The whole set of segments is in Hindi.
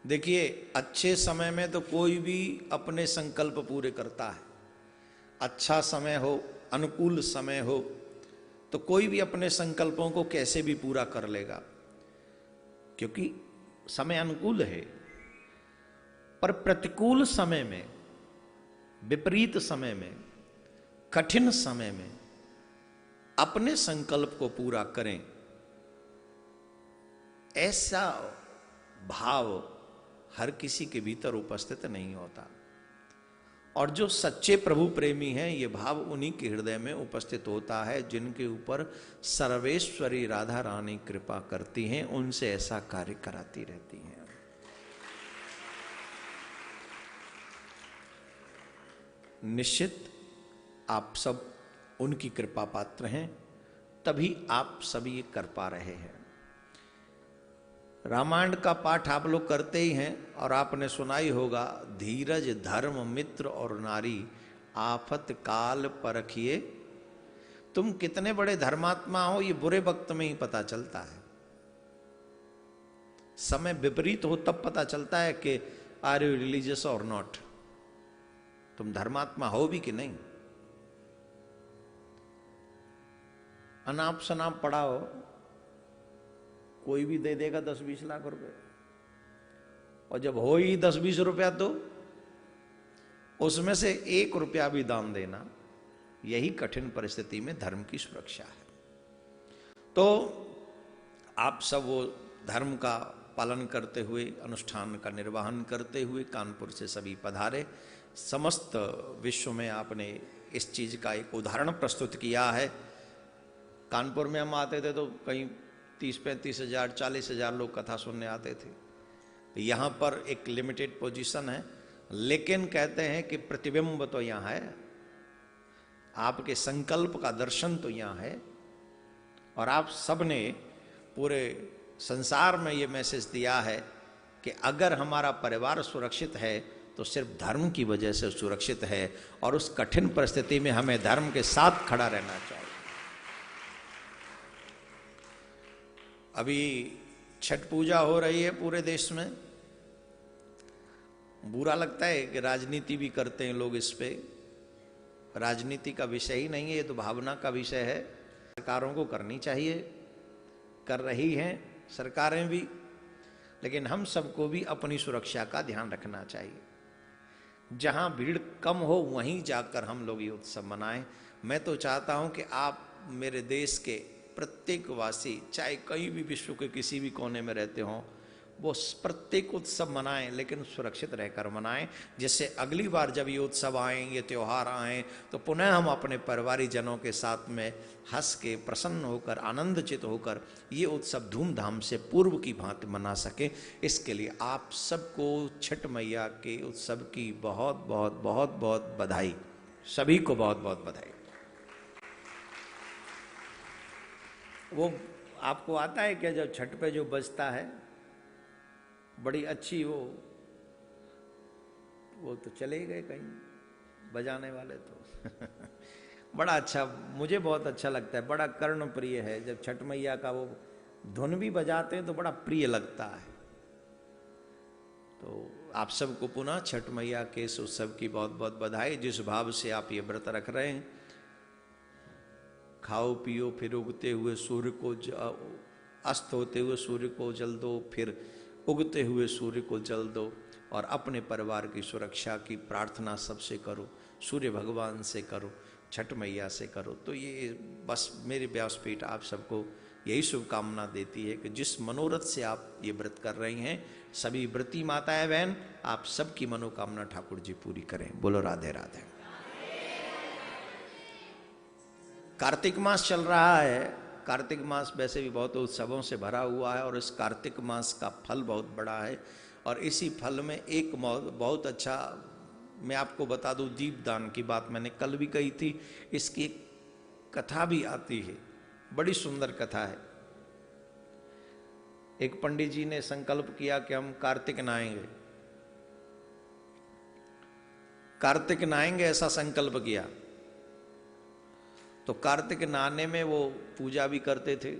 देखिए, अच्छे समय में तो कोई भी अपने संकल्प पूरे करता है। अच्छा समय हो, अनुकूल समय हो, तो कोई भी अपने संकल्पों को कैसे भी पूरा कर लेगा, क्योंकि समय अनुकूल है। पर प्रतिकूल समय में, विपरीत समय में, कठिन समय में अपने संकल्प को पूरा करें, ऐसा भाव हर किसी के भीतर उपस्थित नहीं होता। और जो सच्चे प्रभु प्रेमी हैं, ये भाव उन्हीं के हृदय में उपस्थित होता है जिनके ऊपर सर्वेश्वरी राधा रानी कृपा करती हैं, उनसे ऐसा कार्य कराती रहती हैं। निश्चित आप सब उनकी कृपा पात्र हैं, तभी आप सब ये कर पा रहे हैं। रामायण का पाठ आप लोग करते ही हैं और आपने सुना ही होगा, धीरज धर्म मित्र और नारी आफत काल परखिए। तुम कितने बड़े धर्मात्मा हो ये बुरे वक्त में ही पता चलता है। समय विपरीत हो तब पता चलता है कि आर यू रिलीजियस और नॉट, तुम धर्मात्मा हो भी कि नहीं। अनाप शनाप पड़ा हो, कोई भी दे देगा 10-20 लाख रुपए, और जब हो ही 10-20 रुपया तो उसमें से 1 रुपया भी दान देना, यही कठिन परिस्थिति में धर्म की सुरक्षा है। तो आप सब वो धर्म का पालन करते हुए, अनुष्ठान का निर्वहन करते हुए कानपुर से सभी पधारे। समस्त विश्व में आपने इस चीज का एक उदाहरण प्रस्तुत किया है। कानपुर में हम आते थे तो कहीं 30-35 हजार 40 हजार लोग कथा सुनने आते थे। यहाँ पर एक लिमिटेड पोजीशन है, लेकिन कहते हैं कि प्रतिबिंब तो यहाँ है, आपके संकल्प का दर्शन तो यहाँ है। और आप सबने पूरे संसार में ये मैसेज दिया है कि अगर हमारा परिवार सुरक्षित है तो सिर्फ धर्म की वजह से सुरक्षित है, और उस कठिन परिस्थिति में हमें धर्म के साथ खड़ा रहना चाहिए। अभी छठ पूजा हो रही है पूरे देश में। बुरा लगता है कि राजनीति भी करते हैं लोग इस पे। राजनीति का विषय ही नहीं है, ये तो भावना का विषय है। सरकारों को करनी चाहिए, कर रही हैं सरकारें भी, लेकिन हम सबको भी अपनी सुरक्षा का ध्यान रखना चाहिए। जहां भीड़ कम हो वहीं जाकर हम लोग ये उत्सव मनाएं। मैं तो चाहता हूं कि आप मेरे देश के प्रत्येक वासी, चाहे कहीं भी विश्व के किसी भी कोने में रहते हों, वो प्रत्येक उत्सव मनाएं, लेकिन सुरक्षित रहकर मनाएं, जिससे अगली बार जब ये उत्सव आएं, ये त्योहार आएं, तो पुनः हम अपने परिवारी जनों के साथ में हंस के, प्रसन्न होकर, आनंदचित होकर ये उत्सव धूमधाम से पूर्व की भांति मना सकें। इसके लिए आप सबको छठ मैया के उत्सव की बहुत बहुत बहुत बहुत बधाई। सभी को बहुत बहुत बधाई। वो आपको आता है क्या, जब छठ पे जो बजता है, बड़ी अच्छी वो तो चले गए कहीं बजाने वाले तो बड़ा अच्छा, मुझे बहुत अच्छा लगता है, बड़ा कर्ण प्रिय है। जब छठ मैया का वो धुन भी बजाते हैं तो बड़ा प्रिय लगता है। तो आप सबको पुनः छठ मैया के इस उत्सव की बहुत बहुत बधाई। जिस भाव से आप ये व्रत रख रहे हैं, खाओ पियो, फिर उगते हुए सूर्य को, अस्त होते हुए सूर्य को जल दो, फिर उगते हुए सूर्य को जल दो, और अपने परिवार की सुरक्षा की प्रार्थना सबसे करो, सूर्य भगवान से करो, छठ मैया से करो। तो ये बस मेरी व्यासपीठ आप सबको यही शुभकामना देती है कि जिस मनोरथ से आप ये व्रत कर रही हैं, सभी व्रती माताएं बहन, आप सबकी मनोकामना ठाकुर जी पूरी करें। बोलो राधे राधे। कार्तिक मास चल रहा है। कार्तिक मास वैसे भी बहुत उत्सवों से भरा हुआ है, और इस कार्तिक मास का फल बहुत बड़ा है। और इसी फल में एक बहुत अच्छा, मैं आपको बता दूं, दीपदान की बात मैंने कल भी कही थी। इसकी एक कथा भी आती है, बड़ी सुंदर कथा है। एक पंडित जी ने संकल्प किया कि हम कार्तिक नहाएंगे, कार्तिक नहाएंगे, ऐसा संकल्प किया। तो कार्तिक नहाने में वो पूजा भी करते थे,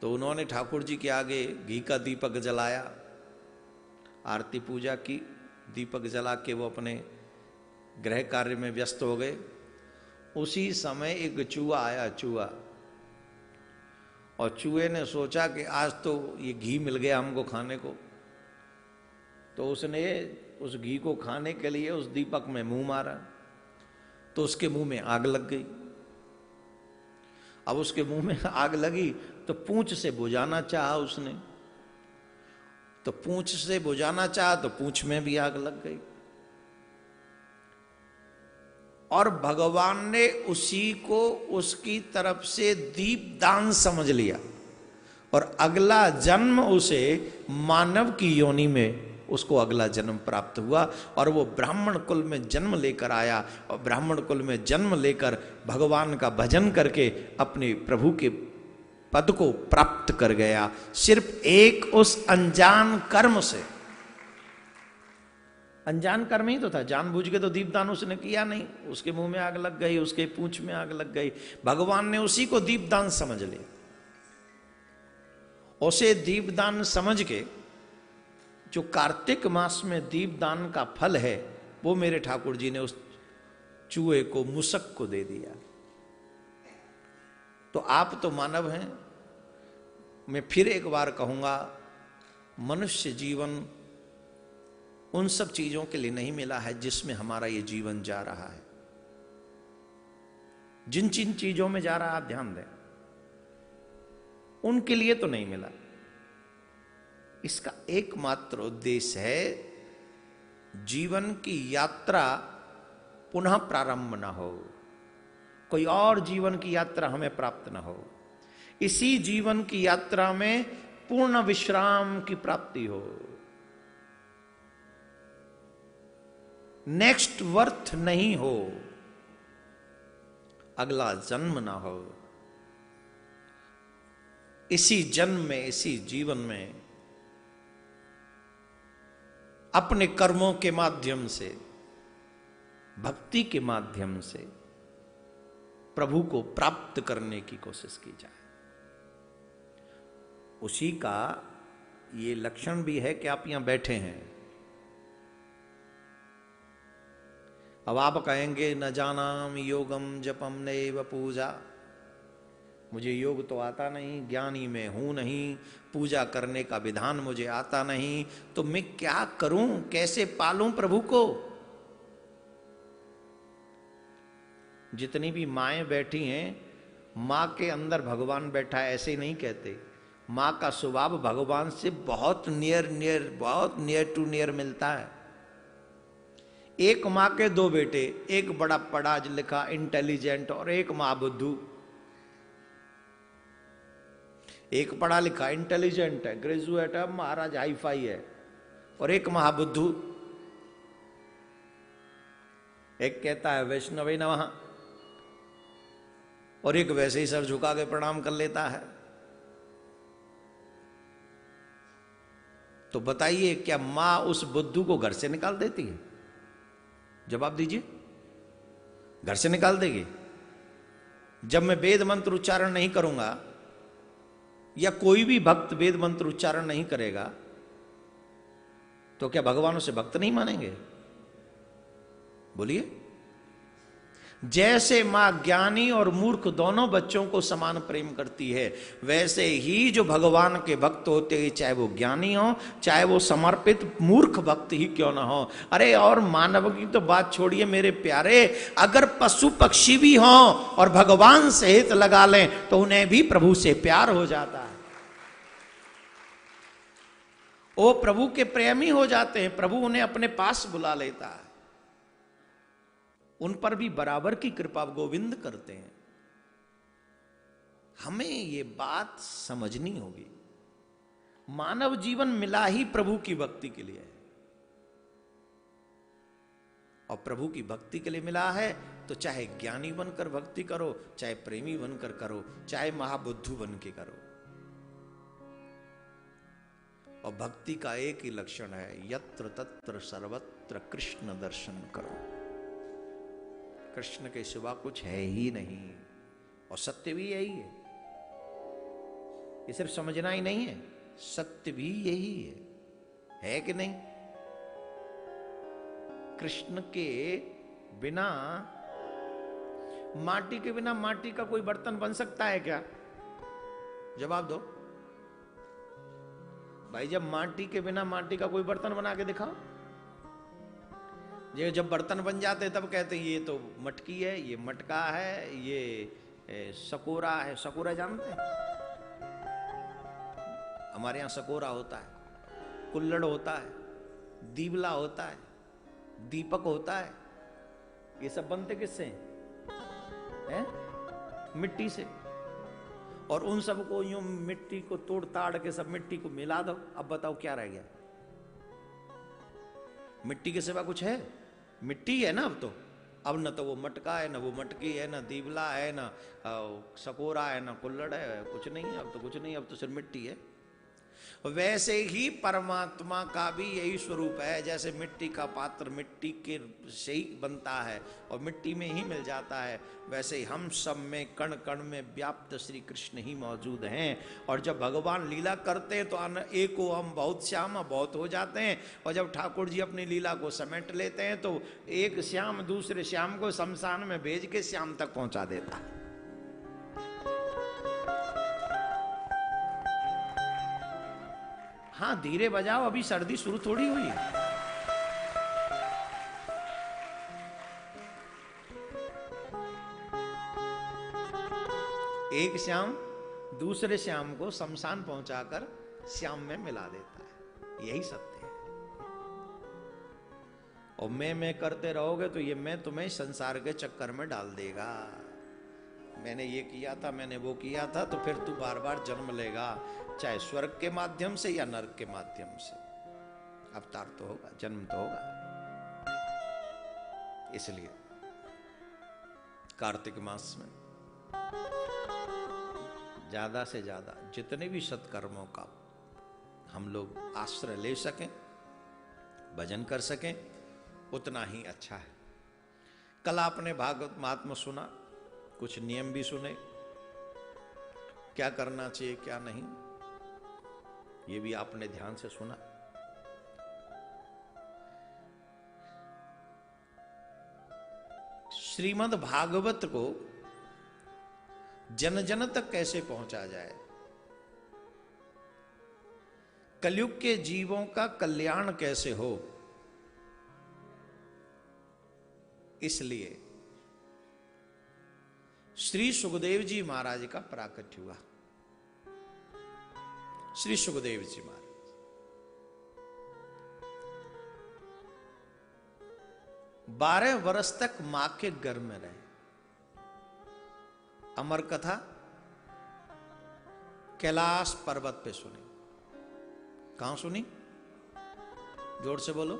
तो उन्होंने ठाकुर जी के आगे घी का दीपक जलाया, आरती पूजा की, दीपक जला के वो अपने गृह कार्य में व्यस्त हो गए। उसी समय एक चूहा आया, चूहा, और चूहे ने सोचा कि आज तो ये घी मिल गया हमको खाने को, तो उसने उस घी को खाने के लिए उस दीपक में मुंह मारा, तो उसके मुंह में आग लग गई। अब उसके मुंह में आग लगी तो पूंछ से बुझाना चाहा उसने, तो पूंछ से बुझाना चाहा तो पूंछ में भी आग लग गई। और भगवान ने उसी को उसकी तरफ से दीपदान समझ लिया, और अगला जन्म उसे मानव की योनि में उसको अगला जन्म प्राप्त हुआ, और वो ब्राह्मण कुल में जन्म लेकर आया, और ब्राह्मण कुल में जन्म लेकर भगवान का भजन करके अपने प्रभु के पद को प्राप्त कर गया, सिर्फ एक उस अनजान कर्म से। अनजान कर्म ही तो था, जानबूझ के तो दीपदान उसने किया नहीं, उसके मुंह में आग लग गई, उसके पूंछ में आग लग गई, भगवान ने उसी को दीपदान समझ लिया। उसे दीपदान समझ के जो कार्तिक मास में दीपदान का फल है, वो मेरे ठाकुर जी ने उस चूहे को, मुसक को दे दिया। तो आप तो मानव हैं, मैं फिर एक बार कहूंगा, मनुष्य जीवन उन सब चीजों के लिए नहीं मिला है जिसमें हमारा ये जीवन जा रहा है। जिन जिन चीजों में जा रहा है आप ध्यान दें, उनके लिए तो नहीं मिला। इसका एकमात्र उद्देश्य है जीवन की यात्रा पुनः प्रारंभ ना हो, कोई और जीवन की यात्रा हमें प्राप्त ना हो, इसी जीवन की यात्रा में पूर्ण विश्राम की प्राप्ति हो, नेक्स्ट वर्थ नहीं हो, अगला जन्म ना हो। इसी जन्म में, इसी जीवन में अपने कर्मों के माध्यम से, भक्ति के माध्यम से प्रभु को प्राप्त करने की कोशिश की जाए। उसी का ये लक्षण भी है कि आप यहां बैठे हैं। अब आप कहेंगे न जानाम योगम जपम नैव पूजा, मुझे योग तो आता नहीं, ज्ञानी में हूं नहीं, पूजा करने का विधान मुझे आता नहीं, तो मैं क्या करूं, कैसे पालूं प्रभु को। जितनी भी माएं बैठी हैं, मां के अंदर भगवान बैठा है ऐसे ही नहीं कहते। मां का स्वभाव भगवान से बहुत बहुत नियर टू नियर मिलता है। एक मां के दो बेटे, एक बड़ा पढ़ा लिखा इंटेलिजेंट और एक मां बुद्धू। एक पढ़ा लिखा इंटेलिजेंट है, ग्रेजुएट है, महाराज हाई फाई है, और एक महाबुद्धू। एक कहता है वैष्णवे नमः, और एक वैसे ही सर झुका के प्रणाम कर लेता है। तो बताइए, क्या मां उस बुद्धू को घर से निकाल देती है? जवाब दीजिए, घर से निकाल देगी? जब मैं वेद मंत्र उच्चारण नहीं करूंगा, या कोई भी भक्त वेद मंत्र उच्चारण नहीं करेगा, तो क्या भगवान उसे भक्त नहीं मानेंगे? बोलिए। जैसे मां ज्ञानी और मूर्ख दोनों बच्चों को समान प्रेम करती है, वैसे ही जो भगवान के भक्त होते हैं, चाहे वो ज्ञानी हो, चाहे वो समर्पित मूर्ख भक्त ही क्यों ना हो। अरे और मानव की तो बात छोड़िए मेरे प्यारे, अगर पशु पक्षी भी हों और भगवान से हित लगा लें तो उन्हें भी प्रभु से प्यार हो जाता है। वो प्रभु के प्रेमी हो जाते हैं, प्रभु उन्हें अपने पास बुला लेता है, उन पर भी बराबर की कृपा गोविंद करते हैं। हमें ये बात समझनी होगी। मानव जीवन मिला ही प्रभु की भक्ति के लिए है, और प्रभु की भक्ति के लिए मिला है, तो चाहे ज्ञानी बनकर भक्ति करो, चाहे प्रेमी बनकर करो, चाहे महाबुद्धू बन के करो। और भक्ति का एक ही लक्षण है, यत्र तत्र सर्वत्र कृष्ण दर्शन करो। कृष्ण के सिवा कुछ है ही नहीं, और सत्य भी यही है। ये सिर्फ समझना ही नहीं है, सत्य भी यही है कि नहीं? कृष्ण के बिना, माटी के बिना माटी का कोई बर्तन बन सकता है क्या? जवाब दो भाई। जब माटी के बिना माटी का कोई बर्तन बना के दिखाओ। ये जब बर्तन बन जाते तब कहते हैं ये तो मटकी है, ये मटका है, ये सकोरा है। सकोरा जानते हैं? हमारे यहां सकोरा होता है, कुल्लड़ होता है, दीवला होता है, दीपक होता है। ये सब बनते किससे हैं? मिट्टी से। और उन सब को यूं मिट्टी को तोड़ ताड़ के सब मिट्टी को मिला दो, अब बताओ क्या रह गया? मिट्टी के सिवा कुछ है? मिट्टी है ना अब तो। अब न तो वो मटका है, न वो मटकी है, न दीवला है, न सकोरा है, न कुल्लड़ है, कुछ नहीं है अब तो। कुछ नहीं, अब तो सिर्फ मिट्टी है। वैसे ही परमात्मा का भी यही स्वरूप है। जैसे मिट्टी का पात्र मिट्टी के से ही बनता है और मिट्टी में ही मिल जाता है, वैसे ही हम सब में कण कण में व्याप्त श्री कृष्ण ही मौजूद हैं। और जब भगवान लीला करते हैं तो एको हम बहुत श्याम बहुत हो जाते हैं। और जब ठाकुर जी अपनी लीला को समेट लेते हैं तो एक श्याम दूसरे श्याम को शमशान में भेज के श्याम तक पहुंचा देता है। हाँ धीरे बजाओ, अभी सर्दी शुरू थोड़ी हुई है। एक श्याम दूसरे श्याम को शमशान पहुंचाकर श्याम में मिला देता है, यही सत्य है। और मैं करते रहोगे तो ये मैं तुम्हें संसार के चक्कर में डाल देगा। मैंने ये किया था, मैंने वो किया था, तो फिर तू बार बार जन्म लेगा, चाहे स्वर्ग के माध्यम से या नरक के माध्यम से। अवतार तो होगा, जन्म तो होगा। इसलिए कार्तिक मास में ज्यादा से ज्यादा जितने भी सत्कर्मों का हम लोग आश्रय ले सकें, भजन कर सकें, उतना ही अच्छा है। कल आपने भागवत महात्मा सुना, कुछ नियम भी सुने, क्या करना चाहिए क्या नहीं, ये भी आपने ध्यान से सुना। श्रीमद् भागवत को जन जन तक कैसे पहुंचा जाए, कलयुग के जीवों का कल्याण कैसे हो, इसलिए श्री सुखदेव जी महाराज का प्राकट्य हुआ। श्री सुखदेव जी महाराज 12 वर्ष तक मां के गर्भ में रहे। अमर कथा कैलाश पर्वत पे सुनी। कहां सुनी? जोर से बोलो।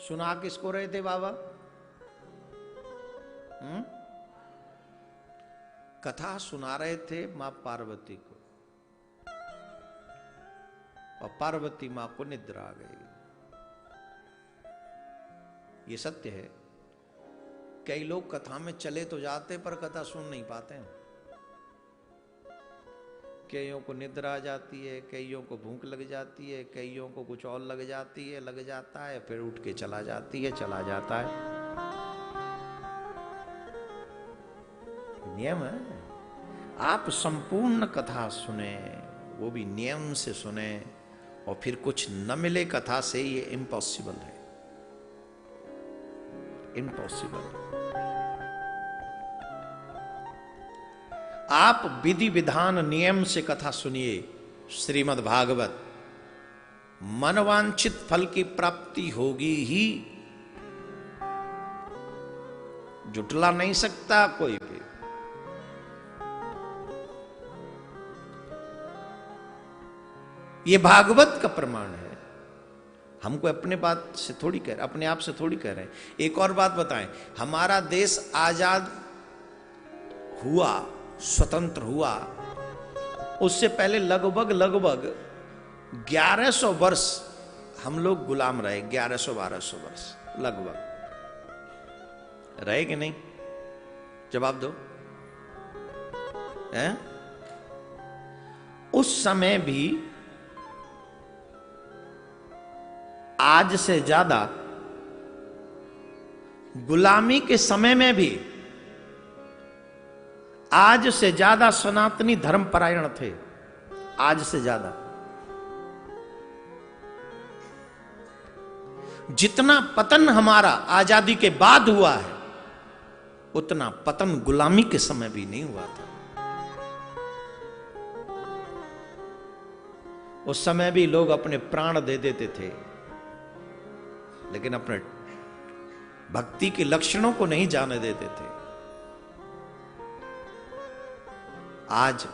सुना किसको रहे थे बाबा? कथा सुना रहे थे मां पार्वती को, और पार्वती मां को निद्रा आ गई। ये सत्य है। कई लोग कथा में चले तो जाते पर कथा सुन नहीं पाते हैं। कईयों को निद्रा आ जाती है, कईयों को भूख लग जाती है, कईयों को कुछ और लग जाती है, लग जाता है, फिर उठ के चला जाती है, चला जाता है। नियम है। आप संपूर्ण कथा सुने, वो भी नियम से सुने, और फिर कुछ न मिले कथा से, ये इम्पॉसिबल है। इम्पॉसिबल। आप विधि विधान नियम से कथा सुनिए श्रीमद् भागवत, मनवांछित फल की प्राप्ति होगी ही, जुटला नहीं सकता कोई भी। ये भागवत का प्रमाण है। हमको अपने बात से थोड़ी कह रहे, अपने आप से थोड़ी कह रहे हैं। एक और बात बताएं, हमारा देश आजाद हुआ, स्वतंत्र हुआ, उससे पहले लगभग 1100 वर्ष हम लोग गुलाम रहे। 1100-1200 वर्ष लगभग रहे कि नहीं? जवाब दो। हैं? उस समय भी आज से ज्यादा, गुलामी के समय में भी आज से ज्यादा सनातनी धर्म परायण थे, आज से ज्यादा। जितना पतन हमारा आजादी के बाद हुआ है, उतना पतन गुलामी के समय भी नहीं हुआ था। उस समय भी लोग अपने प्राण दे देते थे, लेकिन अपने भक्ति के लक्षणों को नहीं जाने देते थे। आज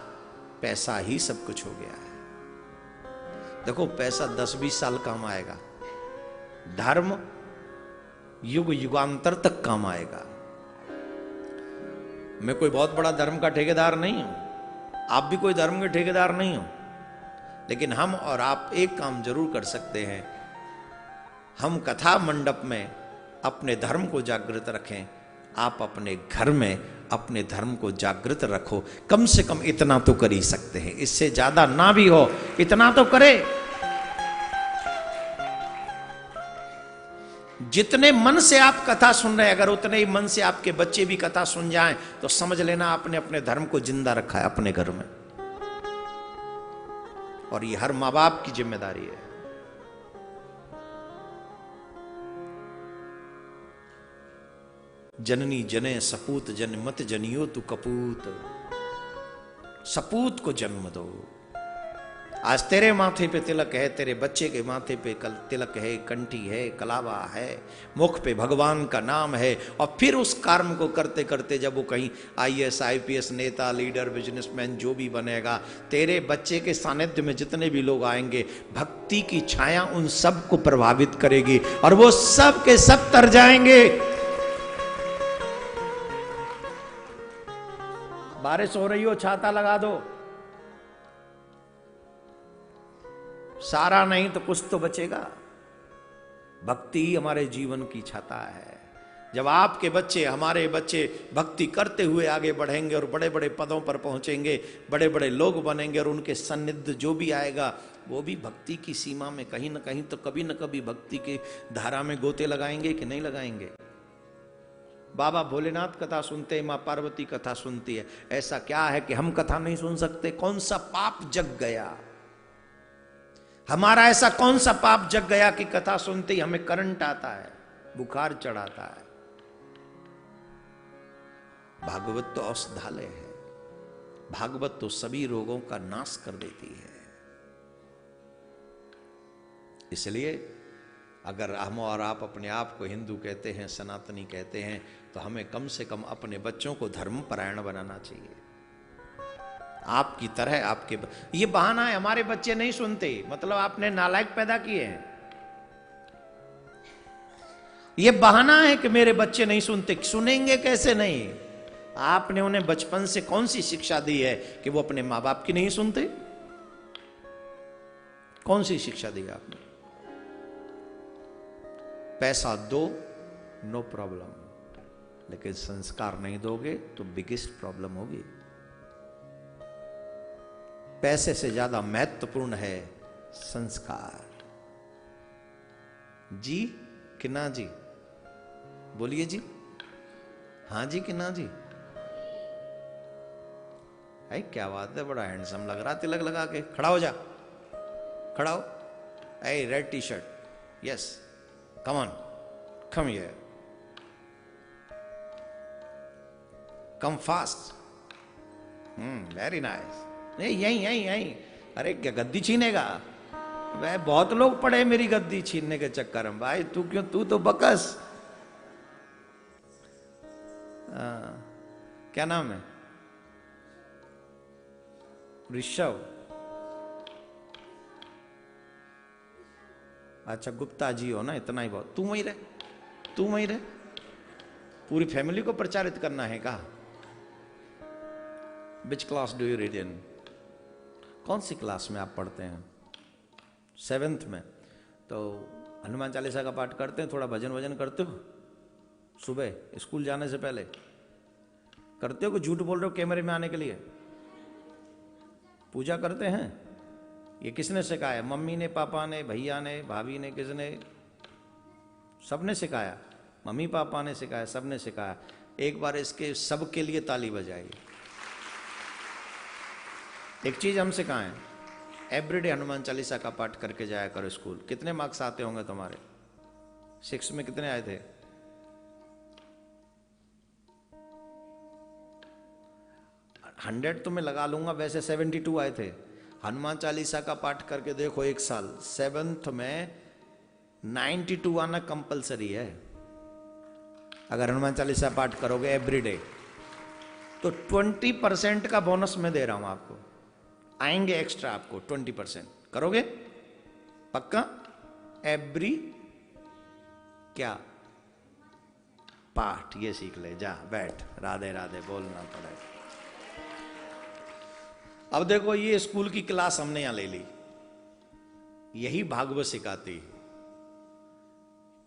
पैसा ही सब कुछ हो गया है। देखो, पैसा 10-20 साल काम आएगा, धर्म युग युगांतर तक काम आएगा। मैं कोई बहुत बड़ा धर्म का ठेकेदार नहीं हूं, आप भी कोई धर्म के ठेकेदार नहीं हो, लेकिन हम और आप एक काम जरूर कर सकते हैं। हम कथा मंडप में अपने धर्म को जागृत रखें, आप अपने घर में अपने धर्म को जागृत रखो। कम से कम इतना तो कर ही सकते हैं, इससे ज्यादा ना भी हो, इतना तो करे। जितने मन से आप कथा सुन रहे हैं, अगर उतने ही मन से आपके बच्चे भी कथा सुन जाएं, तो समझ लेना आपने अपने धर्म को जिंदा रखा है अपने घर में। और ये हर मां बाप की जिम्मेदारी है। जननी जने सपूत जन मत जनियो तू कपूत, सपूत को जन्म दो। आज तेरे माथे पे तिलक है, तेरे बच्चे के माथे पे तिलक है, कंठी है, कलावा है, मुख पे भगवान का नाम है। और फिर उस कर्म को करते करते जब वो कहीं IAS IPS नेता, लीडर, बिजनेसमैन जो भी बनेगा, तेरे बच्चे के सानिध्य में जितने भी लोग आएंगे, भक्ति की छाया उन सब को प्रभावित करेगी और वो सब के सब तर जाएंगे। बारिश हो रही हो, छाता लगा दो, सारा नहीं तो कुछ तो बचेगा। भक्ति ही हमारे जीवन की छाता है। जब आपके बच्चे, हमारे बच्चे भक्ति करते हुए आगे बढ़ेंगे और बड़े बड़े पदों पर पहुंचेंगे, बड़े बड़े लोग बनेंगे, और उनके सन्निध जो भी आएगा वो भी भक्ति की सीमा में कहीं ना कहीं तो कभी ना कभी भक्ति की धारा में गोते लगाएंगे कि नहीं लगाएंगे। बाबा भोलेनाथ कथा सुनते हैं, मां पार्वती कथा सुनती है, ऐसा क्या है कि हम कथा नहीं सुन सकते? कौन सा पाप जग गया हमारा? ऐसा कौन सा पाप जग गया कि कथा सुनते ही हमें करंट आता है, बुखार चढ़ाता है? भागवत तो औषधालय है, भागवत तो सभी रोगों का नाश कर देती है। इसलिए अगर हम और आप अपने आप को हिंदू कहते हैं, सनातनी कहते हैं, तो हमें कम से कम अपने बच्चों को धर्म परायण बनाना चाहिए। आपकी तरह आपके ये बहाना है हमारे बच्चे नहीं सुनते, मतलब आपने नालायक पैदा किए हैं। ये बहाना है कि मेरे बच्चे नहीं सुनते। सुनेंगे कैसे नहीं? आपने उन्हें बचपन से कौन सी शिक्षा दी है कि वो अपने मां बाप की नहीं सुनते? कौन सी शिक्षा दी आपने? पैसा दो, नो प्रॉब्लम, लेकिन संस्कार नहीं दोगे तो बिगेस्ट प्रॉब्लम होगी। पैसे से ज्यादा महत्वपूर्ण है संस्कार। जी कि ना जी? बोलिए जी। हाँ जी कि ना जी? है क्या बात है, बड़ा हैंडसम लग रहा, तिलक लगा के। खड़ा हो जा, खड़ा हो। A red T shirt, yes, come on, come here, come fast. Very nice. यही यही यही। अरे क्या गद्दी छीनेगा? वह बहुत लोग पड़े मेरी गद्दी छीनने के चक्कर में। भाई तू क्यों, तू तो बकस। क्या नाम है? ऋषभ। अच्छा गुप्ता जी हो ना, इतना ही बहुत। तू वहीं रहे, तू वहीं रहे। पूरी फैमिली को प्रचारित करना है का? Which class do you read in? कौन सी क्लास में आप पढ़ते हैं? 7th में। तो हनुमान चालीसा का पाठ करते हैं, थोड़ा भजन वजन करते हो सुबह स्कूल जाने से पहले? करते हो कि झूठ बोल रहे हो कैमरे में आने के लिए? पूजा करते हैं? ये किसने सिखाया? मम्मी ने, पापा ने, भैया ने, भाभी ने, किसने? सबने सिखाया। मम्मी पापा ने सिखाया, सबने सिखाया। एक बार इसके सब के लिए ताली बजाइए। एक चीज हम सिखाएं, एवरीडे हनुमान चालीसा का पाठ करके जाया करो स्कूल। कितने मार्क्स आते होंगे तुम्हारे? 6 में कितने आए थे? 100 तो मैं लगा लूंगा, वैसे 72 आए थे। हनुमान चालीसा का पाठ करके देखो एक साल, 7th में 92 आना कंपलसरी है। अगर हनुमान चालीसा पाठ करोगे एवरीडे तो 20% का बोनस मैं दे रहा हूं आपको, आएंगे एक्स्ट्रा आपको 20%। करोगे? पक्का? एवरी क्या पाठ ये सीख ले, जा बैठ, राधे राधे बोलना पड़े। अब देखो ये स्कूल की क्लास हमने यहां ले ली, यही भागवत सिखाती है।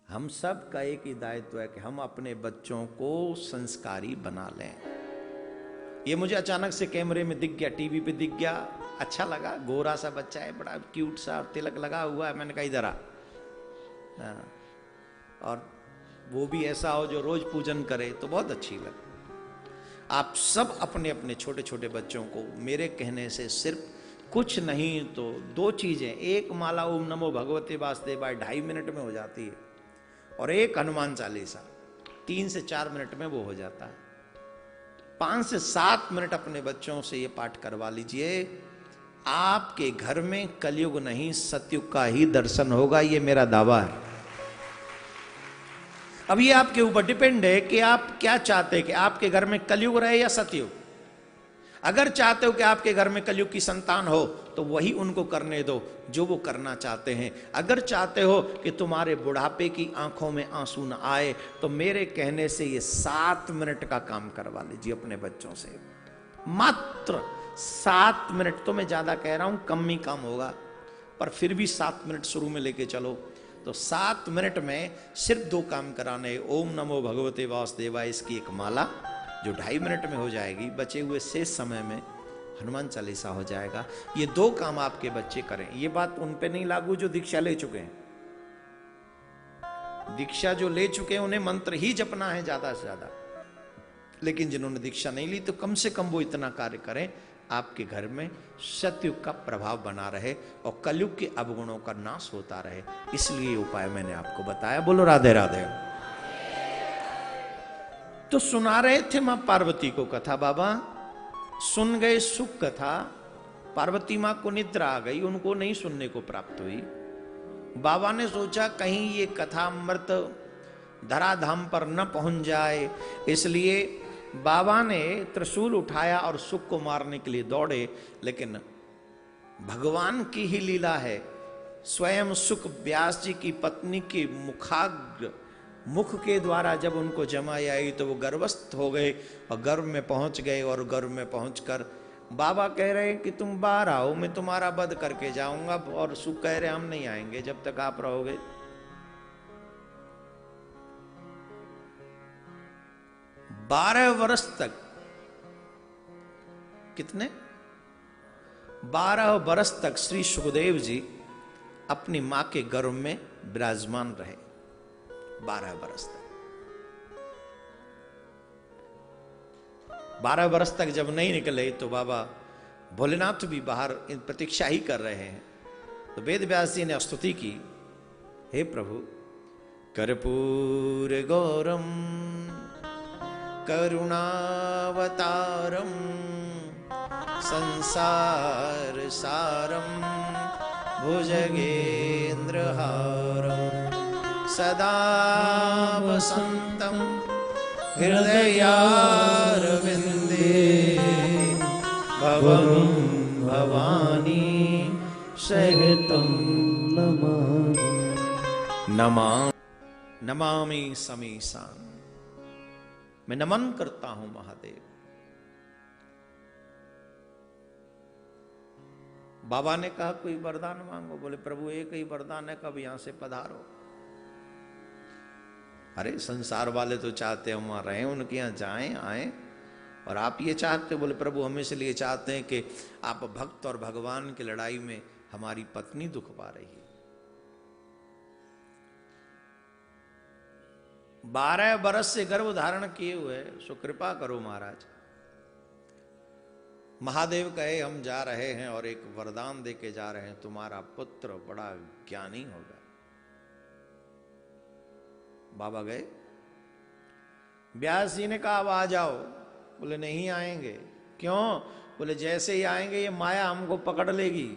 हम सब का एक ही दायित्व है कि हम अपने बच्चों को संस्कारी बना लें। ये मुझे अचानक से कैमरे में दिख गया, टीवी पे दिख गया, अच्छा लगा। गोरा सा बच्चा है, बड़ा क्यूट सा, तिलक लगा हुआ है। मैंने कहा इधर आ, और वो भी ऐसा हो जो रोज पूजन करे तो बहुत अच्छी लगे। आप सब अपने अपने छोटे छोटे बच्चों को मेरे कहने से सिर्फ कुछ नहीं तो 2 चीजें, एक माला ओम नमो भगवते वासुदेवाय 2.5 मिनट में हो जाती है, और एक हनुमान चालीसा 3 से 4 मिनट में वो हो जाता है। 5 से 7 मिनट अपने बच्चों से ये पाठ करवा लीजिए, आपके घर में कलयुग नहीं सतयुग का ही दर्शन होगा, ये मेरा दावा है। अब ये आपके ऊपर डिपेंड है कि आप क्या चाहते हैं, कि आपके घर में कलयुग रहे या सतयुग। अगर चाहते हो कि आपके घर में कलयुग की संतान हो तो वही उनको करने दो जो वो करना चाहते हैं। अगर चाहते हो कि तुम्हारे बुढ़ापे की आंखों में आंसू न आए तो मेरे कहने से ये 7 मिनट का काम करवा लीजिए अपने बच्चों से। मात्र 7 मिनट, तो मैं ज्यादा कह रहा हूं, कम ही काम होगा, पर फिर भी 7 मिनट शुरू में लेके चलो। तो 7 मिनट में सिर्फ 2 काम कराने, ओम नमो भगवते वासुदेवाय इसकी एक माला जो 2.5 मिनट में हो जाएगी, बचे हुए शेष समय में हनुमान चालीसा हो जाएगा। ये 2 काम आपके बच्चे करें। ये बात उन पे नहीं लागू जो दीक्षा ले चुके हैं। दीक्षा जो ले चुके हैं उन्हें मंत्र ही जपना है ज्यादा से ज्यादा, लेकिन जिन्होंने दीक्षा नहीं ली तो कम से कम वो इतना कार्य करें, आपके घर में सतयुग का प्रभाव बना रहे और कलयुग के अवगुणों का नाश होता रहे। इसलिए उपाय मैंने आपको बताया। बोलो राधे राधे। तो सुना रहे थे मां पार्वती को कथा, बाबा सुन गए सुख कथा। पार्वती मां को निद्रा आ गई, उनको नहीं सुनने को प्राप्त हुई। बाबा ने सोचा कहीं ये कथा अमृत धराधाम पर न पहुंच जाए, इसलिए बाबा ने त्रिशूल उठाया और सुख को मारने के लिए दौड़े। लेकिन भगवान की ही लीला है, स्वयं सुख व्यास जी की पत्नी के मुख के द्वारा जब उनको जमाई आई तो वो गर्भस्थ हो गए और गर्भ में पहुंच गए। और गर्भ में पहुंचकर बाबा कह रहे हैं कि तुम बाहर आओ, मैं तुम्हारा वध करके जाऊंगा। और सुख कह रहे हम नहीं आएंगे जब तक आप रहोगे। 12 वर्ष तक, कितने? 12 वर्ष तक श्री सुखदेव जी अपनी मां के गर्भ में विराजमान रहे। 12 वर्ष तक। 12 वर्ष तक जब नहीं निकले तो बाबा भोलेनाथ भी बाहर प्रतीक्षा ही कर रहे हैं। तो वेद व्यास जी ने स्तुति की, हे प्रभु कर्पूर गौरम करुणावतारम संसार सारम भुजगेन्द्रहारम सदा वसंतम हृदयारविंदे भवं भवानी सहितं नमामि समीसां। मैं नमन करता हूं महादेव। बाबा ने कहा कोई वरदान मांगो। बोले प्रभु एक ही वरदान है, कब यहां से पधारो। अरे संसार वाले तो चाहते हम वहां रहें, उनके यहां जाएं आए। और आप ये चाहते हो? बोले प्रभु हम इसलिए चाहते हैं कि आप भक्त और भगवान की लड़ाई में हमारी पत्नी दुख पा रही है। 12 बरस से गर्भ धारण किए हुए, सो कृपा करो महाराज। महादेव कहे हम जा रहे हैं और एक वरदान दे के जा रहे हैं, तुम्हारा पुत्र बड़ा ज्ञानी होगा। बाबा गए, व्यास जी ने कहा अब आ जाओ। बोले नहीं आएंगे। क्यों? बोले जैसे ही आएंगे ये माया हमको पकड़ लेगी।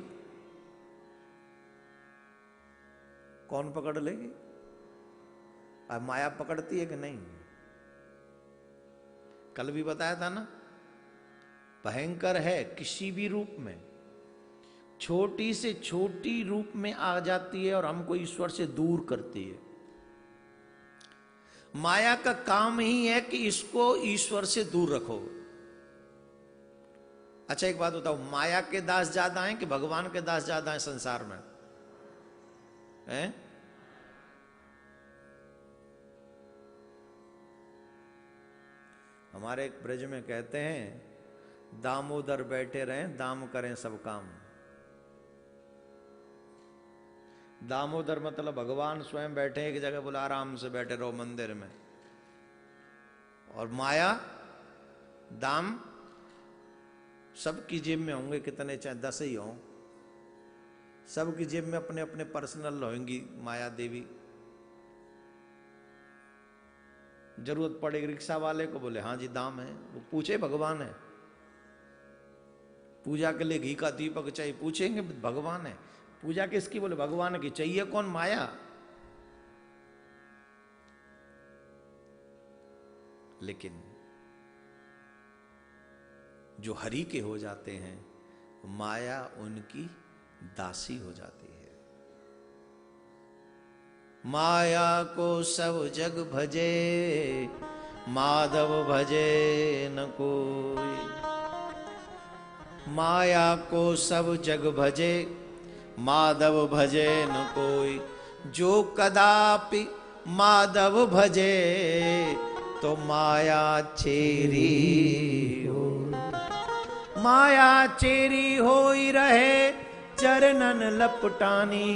कौन पकड़ लेगी? अब माया पकड़ती है कि नहीं? कल भी बताया था ना, भयंकर है किसी भी रूप में, छोटी से छोटी रूप में आ जाती है और हमको ईश्वर से दूर करती है। माया का काम ही है कि इसको ईश्वर से दूर रखो। अच्छा एक बात बताओ, माया के दास ज्यादा हैं कि भगवान के दास ज्यादा हैं संसार में? हैं? हमारे एक ब्रज में कहते हैं, दामोदर बैठे रहें दाम करें सब काम। दामोदर मतलब भगवान स्वयं बैठे एक जगह, बोला आराम से बैठे रहो मंदिर में। और माया दाम सबकी जेब में होंगे, कितने चाहे 10 ही हों, सबकी जेब में अपने अपने पर्सनल होंगी माया देवी। जरूरत पड़ेगी रिक्शा वाले को, बोले हाँ जी दाम है, वो पूछे भगवान है। पूजा के लिए घी का दीपक चाहिए, पूछेंगे भगवान है। पूजा किसकी? बोले भगवान की। चाहिए कौन? माया। लेकिन जो हरि के हो जाते हैं, माया उनकी दासी हो जाती है। माया को सब जग भजे, माधव भजे न कोई। माया को सब जग भजे, माधव भजे न कोई। जो कदापि माधव भजे, तो माया चेरी हो। माया चेरी हो ही रहे, चरणन लपटानी।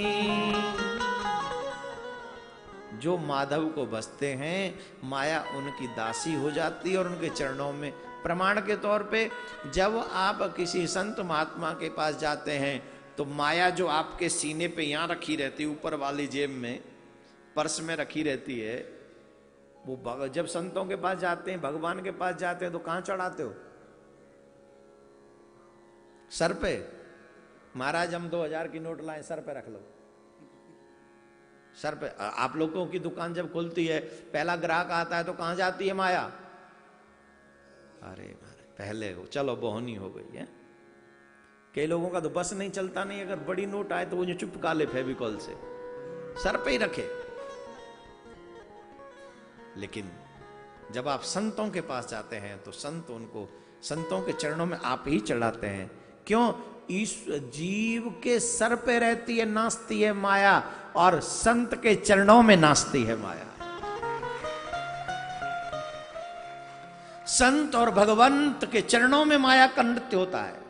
जो माधव को बसते हैं, माया उनकी दासी हो जाती है और उनके चरणों में। प्रमाण के तौर पे जब आप किसी संत महात्मा के पास जाते हैं, तो माया जो आपके सीने पे यहां रखी रहती है, ऊपर वाली जेब में, पर्स में रखी रहती है, वो जब संतों के पास जाते हैं, भगवान के पास जाते हैं, तो कहां चढ़ाते हो? सर पे। महाराज हम 2000 की नोट लाए, सर पे रख लो। सर पे। आप लोगों की दुकान जब खुलती है, पहला ग्राहक आता है तो कहां जाती है माया? अरे पहले हो, चलो बोहनी हो गई है। कई लोगों का तो बस नहीं चलता नहीं, अगर बड़ी नोट आए तो वो चिपका ले फेविकॉल से, सर पे ही रखे। लेकिन जब आप संतों के पास जाते हैं, तो संत उनको, संतों के चरणों में आप ही चढ़ाते हैं। क्यों? जीव के सर पे रहती है, नाचती है माया, और संत के चरणों में नाचती है माया। संत और भगवंत के चरणों में माया का नृत्य होता है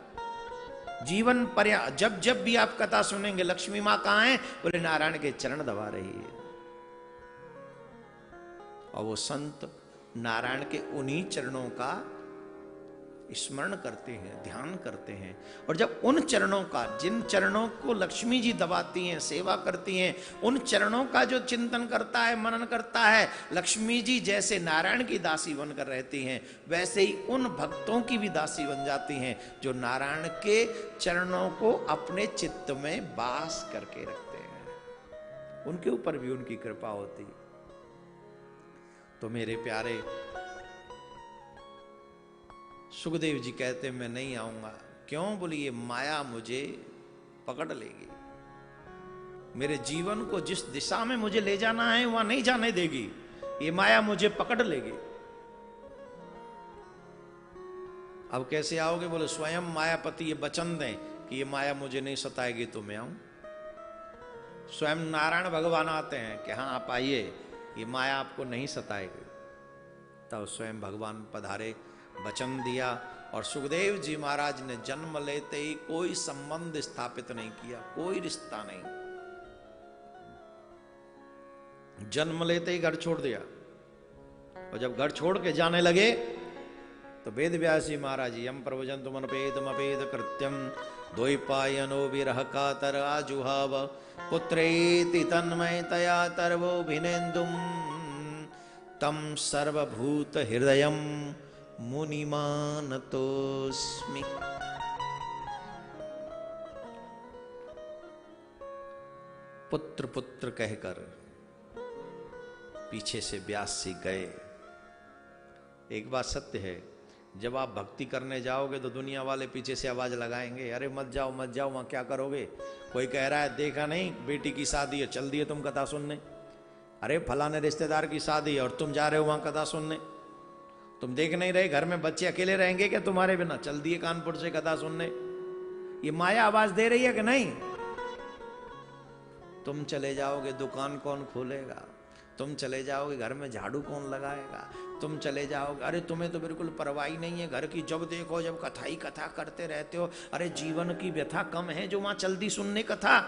जीवन पर्या। जब जब भी आप कथा सुनेंगे, लक्ष्मी मां कहां है? बोले नारायण के चरण दबा रही है। और वो संत नारायण के उन्हीं चरणों का स्मरण करते हैं, ध्यान करते हैं। और जब उन चरणों का, जिन चरणों को लक्ष्मी जी दबाती हैं, सेवा करती हैं, उन चरणों का जो चिंतन करता है, मनन करता है, लक्ष्मी जी जैसे नारायण की दासी बनकर रहती हैं, वैसे ही उन भक्तों की भी दासी बन जाती हैं, जो नारायण के चरणों को अपने चित्त में वास करके रखते हैं। उनके ऊपर भी उनकी कृपा होती। तो मेरे प्यारे, सुखदेव जी कहते मैं नहीं आऊंगा। क्यों? बोली ये माया मुझे पकड़ लेगी, मेरे जीवन को जिस दिशा में मुझे ले जाना है वहां नहीं जाने देगी, ये माया मुझे पकड़ लेगी। अब कैसे आओगे? बोले स्वयं मायापति ये वचन दें कि ये माया मुझे नहीं सताएगी तो मैं आऊं। स्वयं नारायण भगवान आते हैं कि हाँ आप आइए, ये माया आपको नहीं सताएगी। तब स्वयं भगवान पधारे वचन दिया। और सुखदेव जी महाराज ने जन्म लेते ही कोई संबंध स्थापित नहीं किया, कोई रिश्ता नहीं, जन्म लेते ही घर छोड़ दिया। और जब घर छोड़ के जाने लगे तो वेद व्यासी महाराज यम प्रवचन मपेद कृत्यम द्वैपायनो विरह कातर आजुहाव पुत्रेति तन्मयतया तर्वोभिनेन्दुम तम सर्वभूत हृदयम मुनिमानतोस्मि। पुत्र पुत्र कहकर पीछे से व्यास जी गए। एक बात सत्य है, जब आप भक्ति करने जाओगे तो दुनिया वाले पीछे से आवाज लगाएंगे, अरे मत जाओ मत जाओ, वहां क्या करोगे। कोई कह रहा है देखा नहीं बेटी की शादी है, चल दिए तुम कथा सुनने। अरे फलाने रिश्तेदार की शादी है और तुम जा रहे हो वहां कथा सुनने। तुम देख नहीं रहे घर में बच्चे अकेले रहेंगे क्या तुम्हारे बिना, चल दिए कानपुर से कथा सुनने। ये माया आवाज दे रही है कि नहीं। तुम चले जाओगे दुकान कौन खोलेगा, तुम चले जाओगे घर में झाड़ू कौन लगाएगा, तुम चले जाओगे, अरे तुम्हें तो बिल्कुल परवाह ही नहीं है घर की। जब देखो जब कथा ही कथा करते रहते हो। अरे जीवन की व्यथा कम है जो वहां चलती सुनने कथा।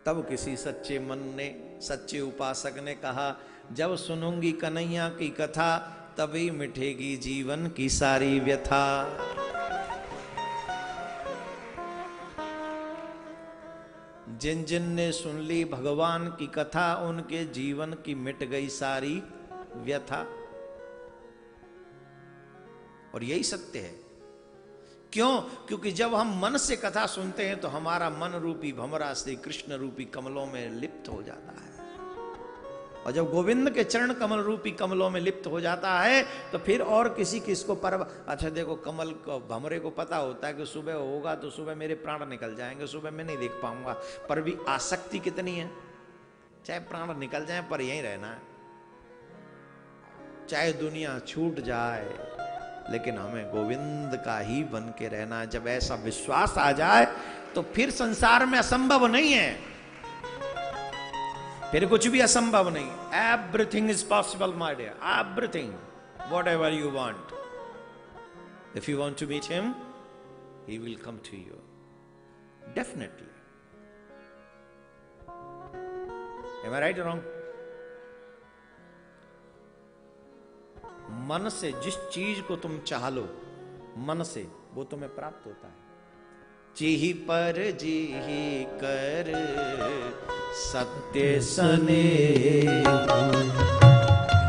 तब किसी सच्चे मन ने, सच्चे उपासक ने कहा, जब सुनूंगी कन्हैया की कथा तभी मिटेगी जीवन की सारी व्यथा। जिन जिन ने सुन ली भगवान की कथा उनके जीवन की मिट गई सारी व्यथा। और यही सत्य है। क्यों? क्योंकि जब हम मन से कथा सुनते हैं तो हमारा मन रूपी भंवरा श्री कृष्ण रूपी कमलों में लिप्त हो जाता है। और जब गोविंद के चरण कमल रूपी कमलों में लिप्त हो जाता है तो फिर और किसी किसको परवाह। अच्छा देखो कमल को भंवरे को पता होता है कि सुबह होगा तो सुबह मेरे प्राण निकल जाएंगे, सुबह मैं नहीं देख पाऊंगा, पर भी आसक्ति कितनी है। चाहे प्राण निकल जाए पर यहीं रहना है, चाहे दुनिया छूट जाए लेकिन हमें गोविंद का ही बन के रहना है। जब ऐसा विश्वास आ जाए तो फिर संसार में असंभव नहीं है, फिर कुछ भी असंभव नहीं। Everything is possible my dear, everything, whatever you want. If you want to meet him he will come to you definitely. Am I right और रॉन्ग? मन से जिस चीज को तुम चाह लो मन से वो तुम्हें प्राप्त होता है। जेहि पर जेहि कर सत्य सने,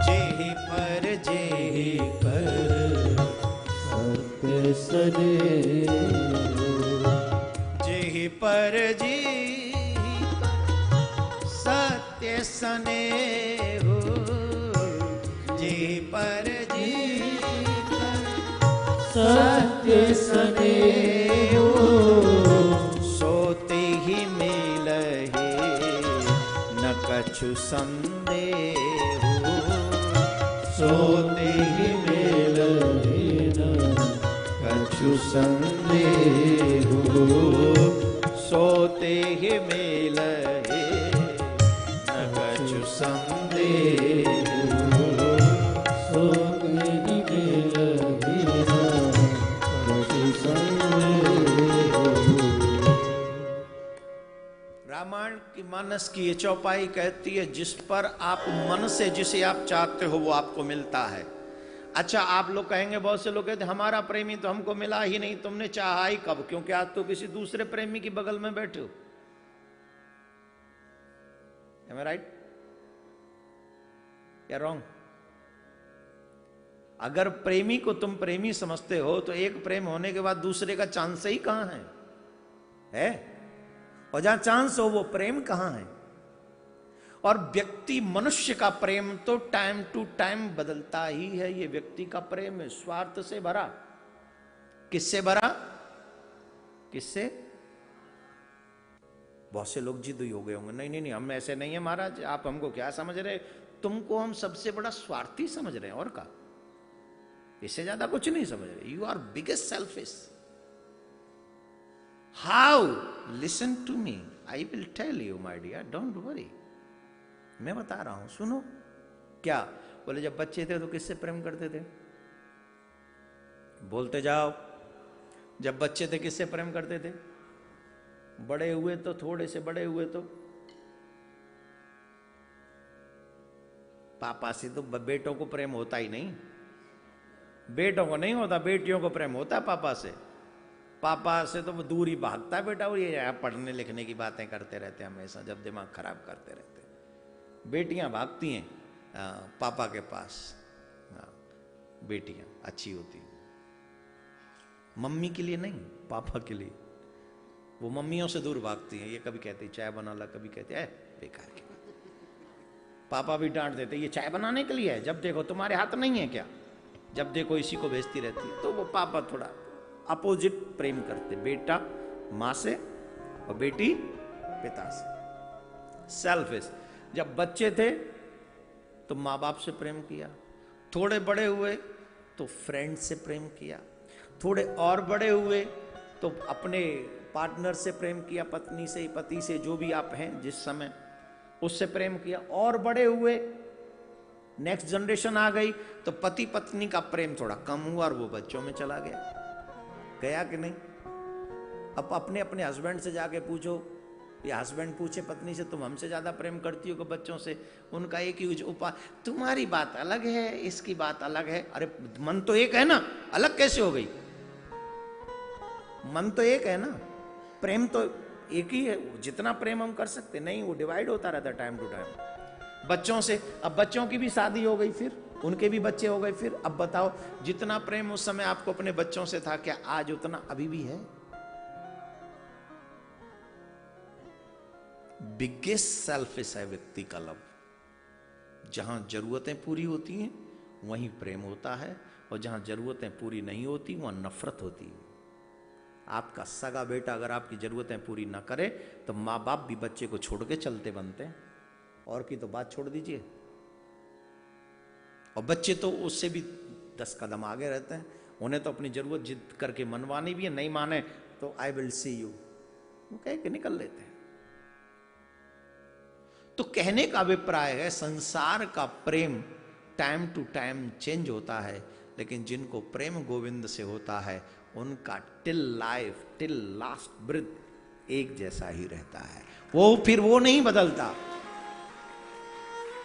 जेहि पर जेहि कर सत्य सने, जेहि पर जेहि सत्य सने हो, जेहि पर जेहि सत्य सने हो, सोते ही मिलहि न कछु संदेह, सोते ही मिलहि न कछु संदेह, सोते ही मिलहि न कछु संदेह, सोते ही मिलहि रामायण की मानस की ये चौपाई कहती है जिस पर आप मन से जिसे आप चाहते हो वो आपको मिलता है। अच्छा आप लोग कहेंगे, बहुत से लोग कहते हैं हमारा प्रेमी तो हमको मिला ही नहीं, तुमने चाहा ही कब? क्योंकि आज तो किसी दूसरे प्रेमी की बगल में बैठे हो। Am I right? या रॉन्ग? अगर प्रेमी को तुम प्रेमी समझते हो तो एक प्रेम होने के बाद दूसरे का चांस ही कहां है? और जहां चांस हो वो प्रेम कहां है? और व्यक्ति मनुष्य का प्रेम तो टाइम टू टाइम बदलता ही है। ये व्यक्ति का प्रेम है स्वार्थ से भरा। किससे भरा? किससे? बहुत से लोग जिद्दी हो गए होंगे, नहीं नहीं नहीं हम ऐसे नहीं है महाराज, आप हमको क्या समझ रहे, तुमको हम सबसे बड़ा स्वार्थी समझ रहे हैं और का, इससे ज्यादा कुछ नहीं समझ रहे। You are biggest selfish. How? Listen to me, I will tell you my dear, don't worry. मैं बता रहा हूं, सुनो। क्या? बोले जब बच्चे थे तो किससे प्रेम करते थे? बोलते जाओ। जब बच्चे थे किससे प्रेम करते थे? बड़े हुए तो, थोड़े से बड़े हुए तो पापा से तो बेटों को प्रेम होता ही नहीं। बेटों को नहीं होता, बेटियों को प्रेम होता है पापा से। पापा से तो वो दूर ही भागता है बेटा, और ये पढ़ने लिखने की बातें करते रहते हैं हमेशा, जब दिमाग खराब करते रहते हैं। बेटियां भागती हैं पापा के पास। बेटियां अच्छी होती हैं, मम्मी के लिए नहीं, पापा के लिए। वो मम्मियों से दूर भागती हैं। ये कभी कहती चाय बना ला, कभी कहते है बेकार की बात। पापा भी डांट देते, ये चाय बनाने के लिए है, जब देखो तुम्हारे हाथ नहीं है क्या, जब देखो इसी को भेजती रहती है। तो वो पापा थोड़ा अपोजिट प्रेम करते, बेटा माँ से और बेटी पिता से। सेल्फिश। जब बच्चे थे तो माँ बाप से प्रेम किया, थोड़े बड़े हुए तो फ्रेंड से प्रेम किया, थोड़े और बड़े हुए तो अपने पार्टनर से प्रेम किया, पत्नी से, पति से, जो भी आप हैं जिस समय, उससे प्रेम किया। और बड़े हुए, नेक्स्ट जनरेशन आ गई तो पति पत्नी का प्रेम थोड़ा कम हुआ और वो बच्चों में चला गया कि नहीं? अब अपने अपने हस्बैंड से जाके पूछो, या हस्बैंड पूछे पत्नी से तुम हमसे ज्यादा प्रेम करती हो कि बच्चों से? उनका एक ही उपाय, तुम्हारी बात अलग है, इसकी बात अलग है। अरे मन तो एक है ना, अलग कैसे हो गई? मन तो एक है ना, प्रेम तो एक ही है। जितना प्रेम हम कर सकते नहीं, वो डिवाइड होता रहता टाइम टू टाइम। बच्चों से, अब बच्चों की भी शादी हो गई, फिर उनके भी बच्चे हो गए, फिर अब बताओ जितना प्रेम उस समय आपको अपने बच्चों से था, क्या आज उतना अभी भी है? बिगेस्ट सेल्फिश है व्यक्ति का लव। जहां जरूरतें पूरी होती हैं वहीं प्रेम होता है, और जहां जरूरतें पूरी नहीं होती वहां नफरत होती है। आपका सगा बेटा अगर आपकी जरूरतें पूरी ना करे तो माँ बाप भी बच्चे को छोड़ के चलते बनते हैं, और की तो बात छोड़ दीजिए। और बच्चे तो उससे भी 10 कदम आगे रहते हैं। उन्हें तो अपनी जरूरत जिद करके मनवानी भी है, नहीं माने तो आई विल सी यू, वो कह के निकल लेते हैं। तो कहने का अभिप्राय है, संसार का प्रेम टाइम टू टाइम चेंज होता है, लेकिन जिनको प्रेम गोविंद से होता है उनका till life, till last breath एक जैसा ही रहता है। वो फिर वो नहीं बदलता,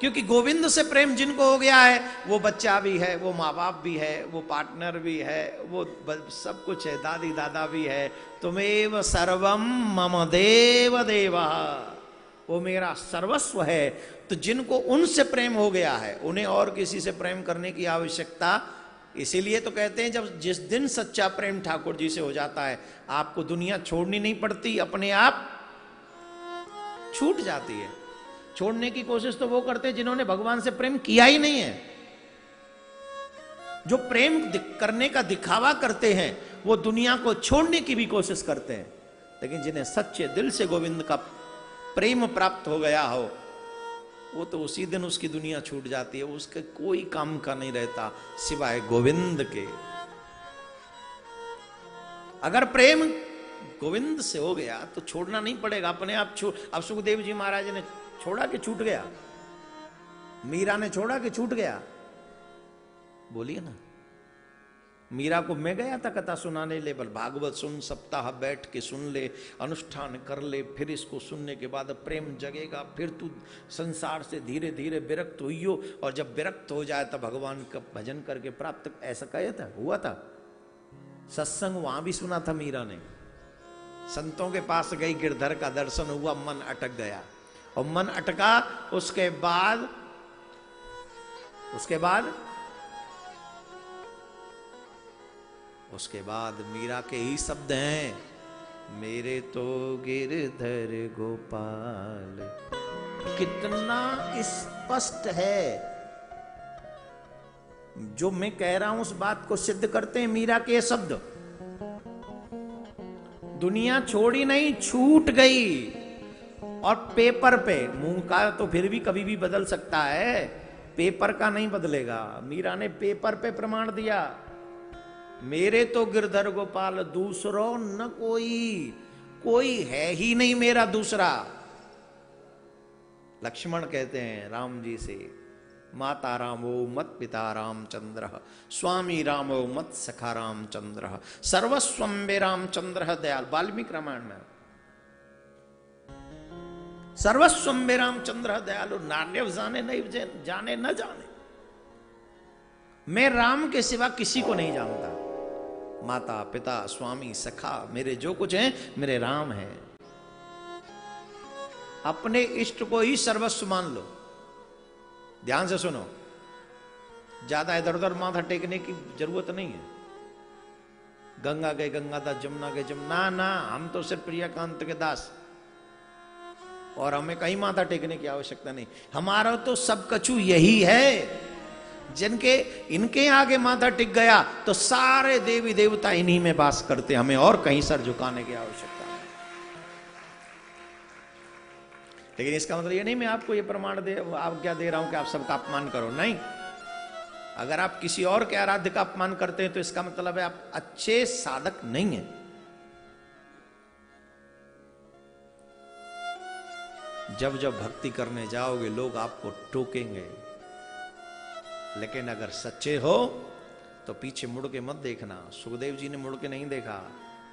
क्योंकि गोविंद से प्रेम जिनको हो गया है, वो बच्चा भी है, वो माँ बाप भी है, वो पार्टनर भी है, वो सब कुछ है, दादी दादा भी है। तुमेव सर्वम मम देव देवा, वो मेरा सर्वस्व है। तो जिनको उनसे प्रेम हो गया है उन्हें और किसी से प्रेम करने की आवश्यकता। इसीलिए तो कहते हैं जब जिस दिन सच्चा प्रेम ठाकुर जी से हो जाता है, आपको दुनिया छोड़नी नहीं पड़ती, अपने आप छूट जाती है। छोड़ने की कोशिश तो वो करते हैं जिन्होंने भगवान से प्रेम किया ही नहीं है। जो प्रेम करने का दिखावा करते हैं वो दुनिया को छोड़ने की भी कोशिश करते हैं, लेकिन जिन्हें सच्चे दिल से गोविंद का प्रेम प्राप्त हो गया हो, वो तो उसी दिन उसकी दुनिया छूट जाती है, उसके कोई काम का नहीं रहता सिवाय गोविंद के। अगर प्रेम गोविंद से हो गया तो छोड़ना नहीं पड़ेगा, अपने आप छोड़। अब सुखदेव जी महाराज ने छोड़ा कि छूट गया? मीरा ने छोड़ा कि छूट गया? बोलिए ना। मीरा को मैं गया था कथा सुनाने, ले बल भागवत सुन, सप्ताह बैठ के सुन ले, अनुष्ठान कर ले, फिर इसको सुनने के बाद प्रेम जगेगा, फिर तू संसार से धीरे धीरे विरक्त हुई हो, और जब विरक्त हो जाए तब भगवान का भजन करके प्राप्त। ऐसा कहा था, हुआ था सत्संग, वहां भी सुना था मीरा ने। संतों के पास गई, गिरधर का दर्शन हुआ, मन अटक गया, और मन अटका। उसके बाद मीरा के ही शब्द हैं, मेरे तो गिरधर गोपाल। कितना स्पष्ट है, जो मैं कह रहा हूं उस बात को सिद्ध करते हैं मीरा के शब्द। दुनिया छोड़ी नहीं, छूट गई। और पेपर पे, मुंह का तो फिर भी कभी भी बदल सकता है, पेपर का नहीं बदलेगा। मीरा ने पेपर पे प्रमाण दिया, मेरे तो गिरधर गोपाल दूसरो न कोई है ही नहीं मेरा दूसरा। लक्ष्मण कहते हैं राम जी से, माता रामो मत पिता रामचंद्र, स्वामी रामो मत सखा रामचंद्र, सर्वस्वम मे रामचंद्र दयाल। वाल्मीकि रामायण में सर्वस्वम मे रामचंद्र दयालु, नान्यव जाने नहीं जाने न जाने, मैं राम के सिवा किसी को नहीं जानता। माता पिता स्वामी सखा मेरे जो कुछ हैं मेरे राम है। अपने इष्ट को ही सर्वस्व मान लो। ध्यान से सुनो, ज्यादा इधर उधर माथा टेकने की जरूरत नहीं है। गंगा गए गंगादास, जमुना गए जमुना, ना हम तो सिर्फ प्रियकांत के दास, और हमें कहीं माथा टेकने की आवश्यकता नहीं। हमारा तो सब कछु यही है। जिनके इनके आगे माथा टिक गया तो सारे देवी देवता इन्हीं में वास करते, हमें और कहीं सर झुकाने की आवश्यकता नहीं। लेकिन इसका मतलब ये नहीं मैं आपको ये प्रमाण आज्ञा दे रहा हूं कि आप सबका अपमान करो, नहीं। अगर आप किसी और के आराध्य का अपमान करते हैं तो इसका मतलब है आप अच्छे साधक नहीं हैं। जब जब भक्ति करने जाओगे लोग आपको टोकेंगे, लेकिन अगर सच्चे हो तो पीछे मुड़ के मत देखना। सुखदेव जी ने मुड़ के नहीं देखा।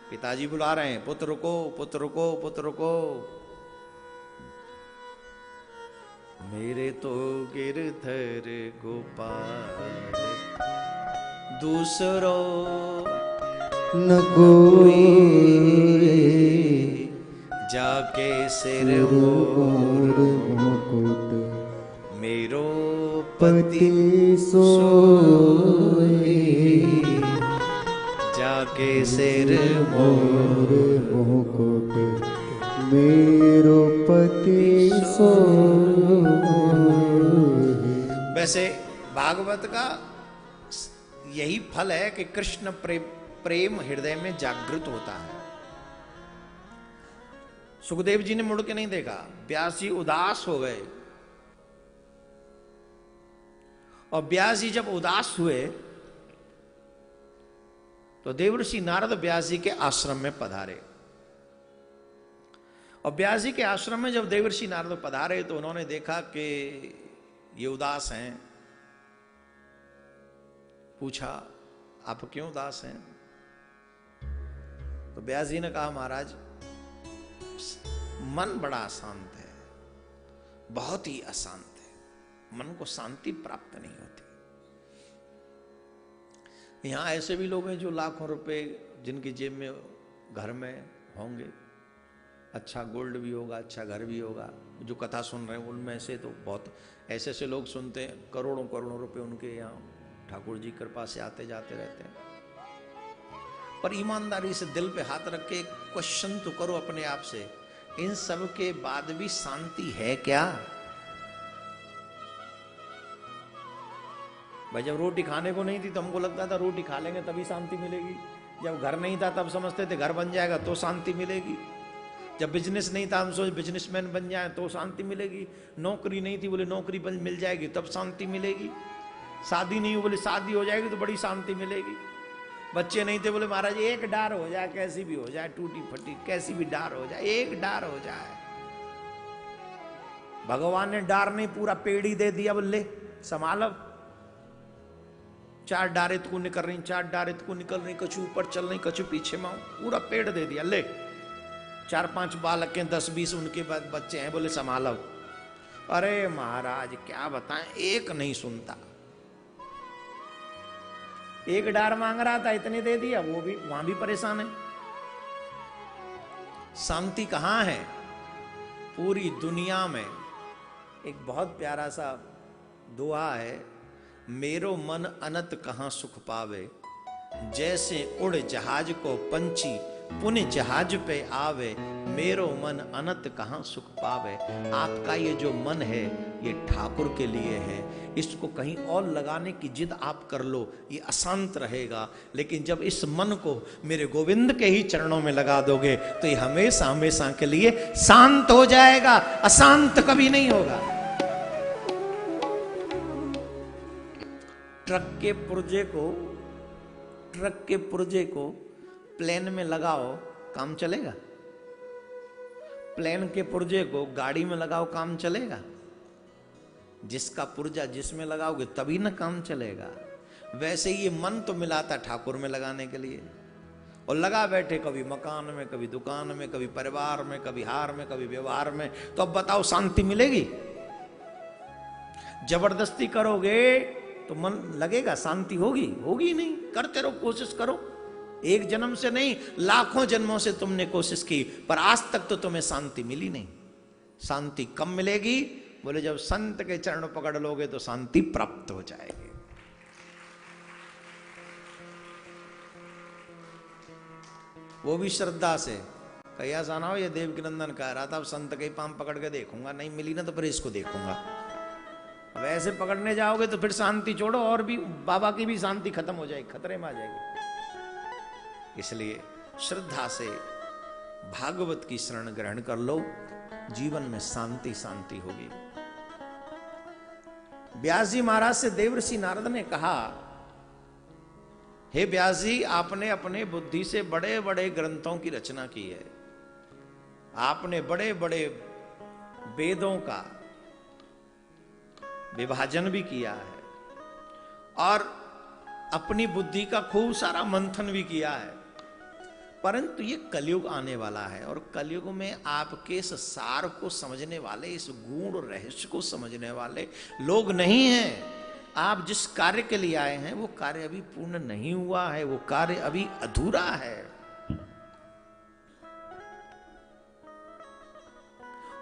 पिताजी बुला रहे हैं, पुत्र रुको पुत्र रुको पुत्र रुको। मेरे तो गिरधर गोपाल दूसरो न कोई, जाके सिर मोर मुकुट मेरो पति सोए, जाके सिर मोर मुकुट मेरो पति सोए। वैसे भागवत का यही फल है कि कृष्ण प्रेम हृदय में जागृत होता है। सुखदेव जी ने मुड़ के नहीं देखा। व्यास जी उदास हो गए, और व्यास जी जब उदास हुए तो देवर्षि नारद व्यास जी के आश्रम में पधारे। और व्यास जी के आश्रम में जब देवर्षि नारद पधारे तो उन्होंने देखा कि ये उदास हैं। पूछा आप क्यों उदास हैं? तो व्यास जी ने कहा महाराज मन बड़ा अशांत है, बहुत ही अशांत है, मन को शांति प्राप्त नहीं होती। यहां ऐसे भी लोग हैं जो लाखों रुपए जिनकी जेब में घर में होंगे, अच्छा गोल्ड भी होगा, अच्छा घर भी होगा। जो कथा सुन रहे हैं उनमें से तो बहुत ऐसे ऐसे लोग सुनते हैं, करोड़ों करोड़ों रुपए उनके यहाँ ठाकुर जी कृपा से आते जाते रहते हैं। पर ईमानदारी से दिल पे हाथ रख के क्वेश्चन तो करो अपने आप से, इन सब के बाद भी शांति है क्या? भाई जब रोटी खाने को नहीं थी तो हमको लगता था रोटी खा लेंगे तभी शांति मिलेगी। जब घर नहीं था तब समझते थे घर बन जाएगा तो शांति मिलेगी। जब बिजनेस नहीं था हम सोच बिजनेसमैन बन जाए तो शांति मिलेगी। नौकरी नहीं थी बोले नौकरी मिल जाएगी तब शांति मिलेगी। शादी नहीं हुई बोले शादी हो जाएगी तो बड़ी शांति मिलेगी। बच्चे नहीं थे बोले महाराज एक डार हो जाए, कैसी भी हो जाए, टूटी फटी कैसी भी डार हो जाए, एक डार हो जाए। भगवान ने डार नहीं पूरा पेड़ ही दे दिया, बोले संभालो। 4 डारें तू निकल रही, 4 डारें तू निकल रही, कछु ऊपर चल रही कछु पीछे माओ, पूरा पेड़ दे दिया। ले 4-5 बालक हैं, 10-20 उनके बाद बच्चे हैं, बोले संभालो। अरे महाराज क्या बताएं, एक नहीं सुनता। एक डार मांग रहा था इतने दे दिया, वो भी वहां भी परेशान है। शांति कहां है? पूरी दुनिया में एक बहुत प्यारा सा दुआ है, मेरो मन अनत कहां सुख पावे, जैसे उड़ जहाज को पंछी पुण्य जहाज पे आवे, मेरो मन अनंत कहां सुख पावे। आपका ये जो मन है ये ठाकुर के लिए है, इसको कहीं और लगाने की जिद आप कर लो ये अशांत रहेगा। लेकिन जब इस मन को मेरे गोविंद के ही चरणों में लगा दोगे तो ये हमेशा हमेशा के लिए शांत हो जाएगा, अशांत कभी नहीं होगा। ट्रक के पुर्जे को प्लेन में लगाओ काम चलेगा? प्लेन के पुर्जे को गाड़ी में लगाओ काम चलेगा? जिसका पुर्जा जिसमें लगाओगे तभी ना काम चलेगा। वैसे ही ये मन तो मिला था ठाकुर में लगाने के लिए, और लगा बैठे कभी मकान में, कभी दुकान में, कभी परिवार में, कभी हार में, कभी व्यवहार में। तो अब बताओ शांति मिलेगी? जबरदस्ती करोगे तो मन लगेगा, शांति होगी? होगी नहीं। करते रहो, कोशिश करो। एक जन्म से नहीं, लाखों जन्मों से तुमने कोशिश की, पर आज तक तो तुम्हें शांति मिली नहीं। शांति कब मिलेगी? बोले जब संत के चरण पकड़ लोगे तो शांति प्राप्त हो जाएगी। वो भी श्रद्धा से। कहिया जाना हो, ये देवकी नंदन कह रहा था अब संत के पांव पकड़ के देखूंगा, नहीं मिली ना तो फिर इसको देखूंगा। अब ऐसे पकड़ने जाओगे तो फिर शांति छोड़ो, और भी बाबा की भी शांति खत्म हो जाएगी, खतरे में आ जाएगी। इसलिए श्रद्धा से भागवत की शरण ग्रहण कर लो, जीवन में शांति शांति होगी। व्यास जी महाराज से देवर्षि नारद ने कहा, हे व्यास जी, आपने अपने बुद्धि से बड़े बड़े ग्रंथों की रचना की है, आपने बड़े बड़े वेदों का विभाजन भी किया है, और अपनी बुद्धि का खूब सारा मंथन भी किया है, परंतु ये कलयुग आने वाला है, और कलयुग में आपके इस सार को समझने वाले, इस गूढ़ रहस्य को समझने वाले लोग नहीं हैं। आप जिस कार्य के लिए आए हैं वो कार्य अभी पूर्ण नहीं हुआ है, वो कार्य अभी अधूरा है।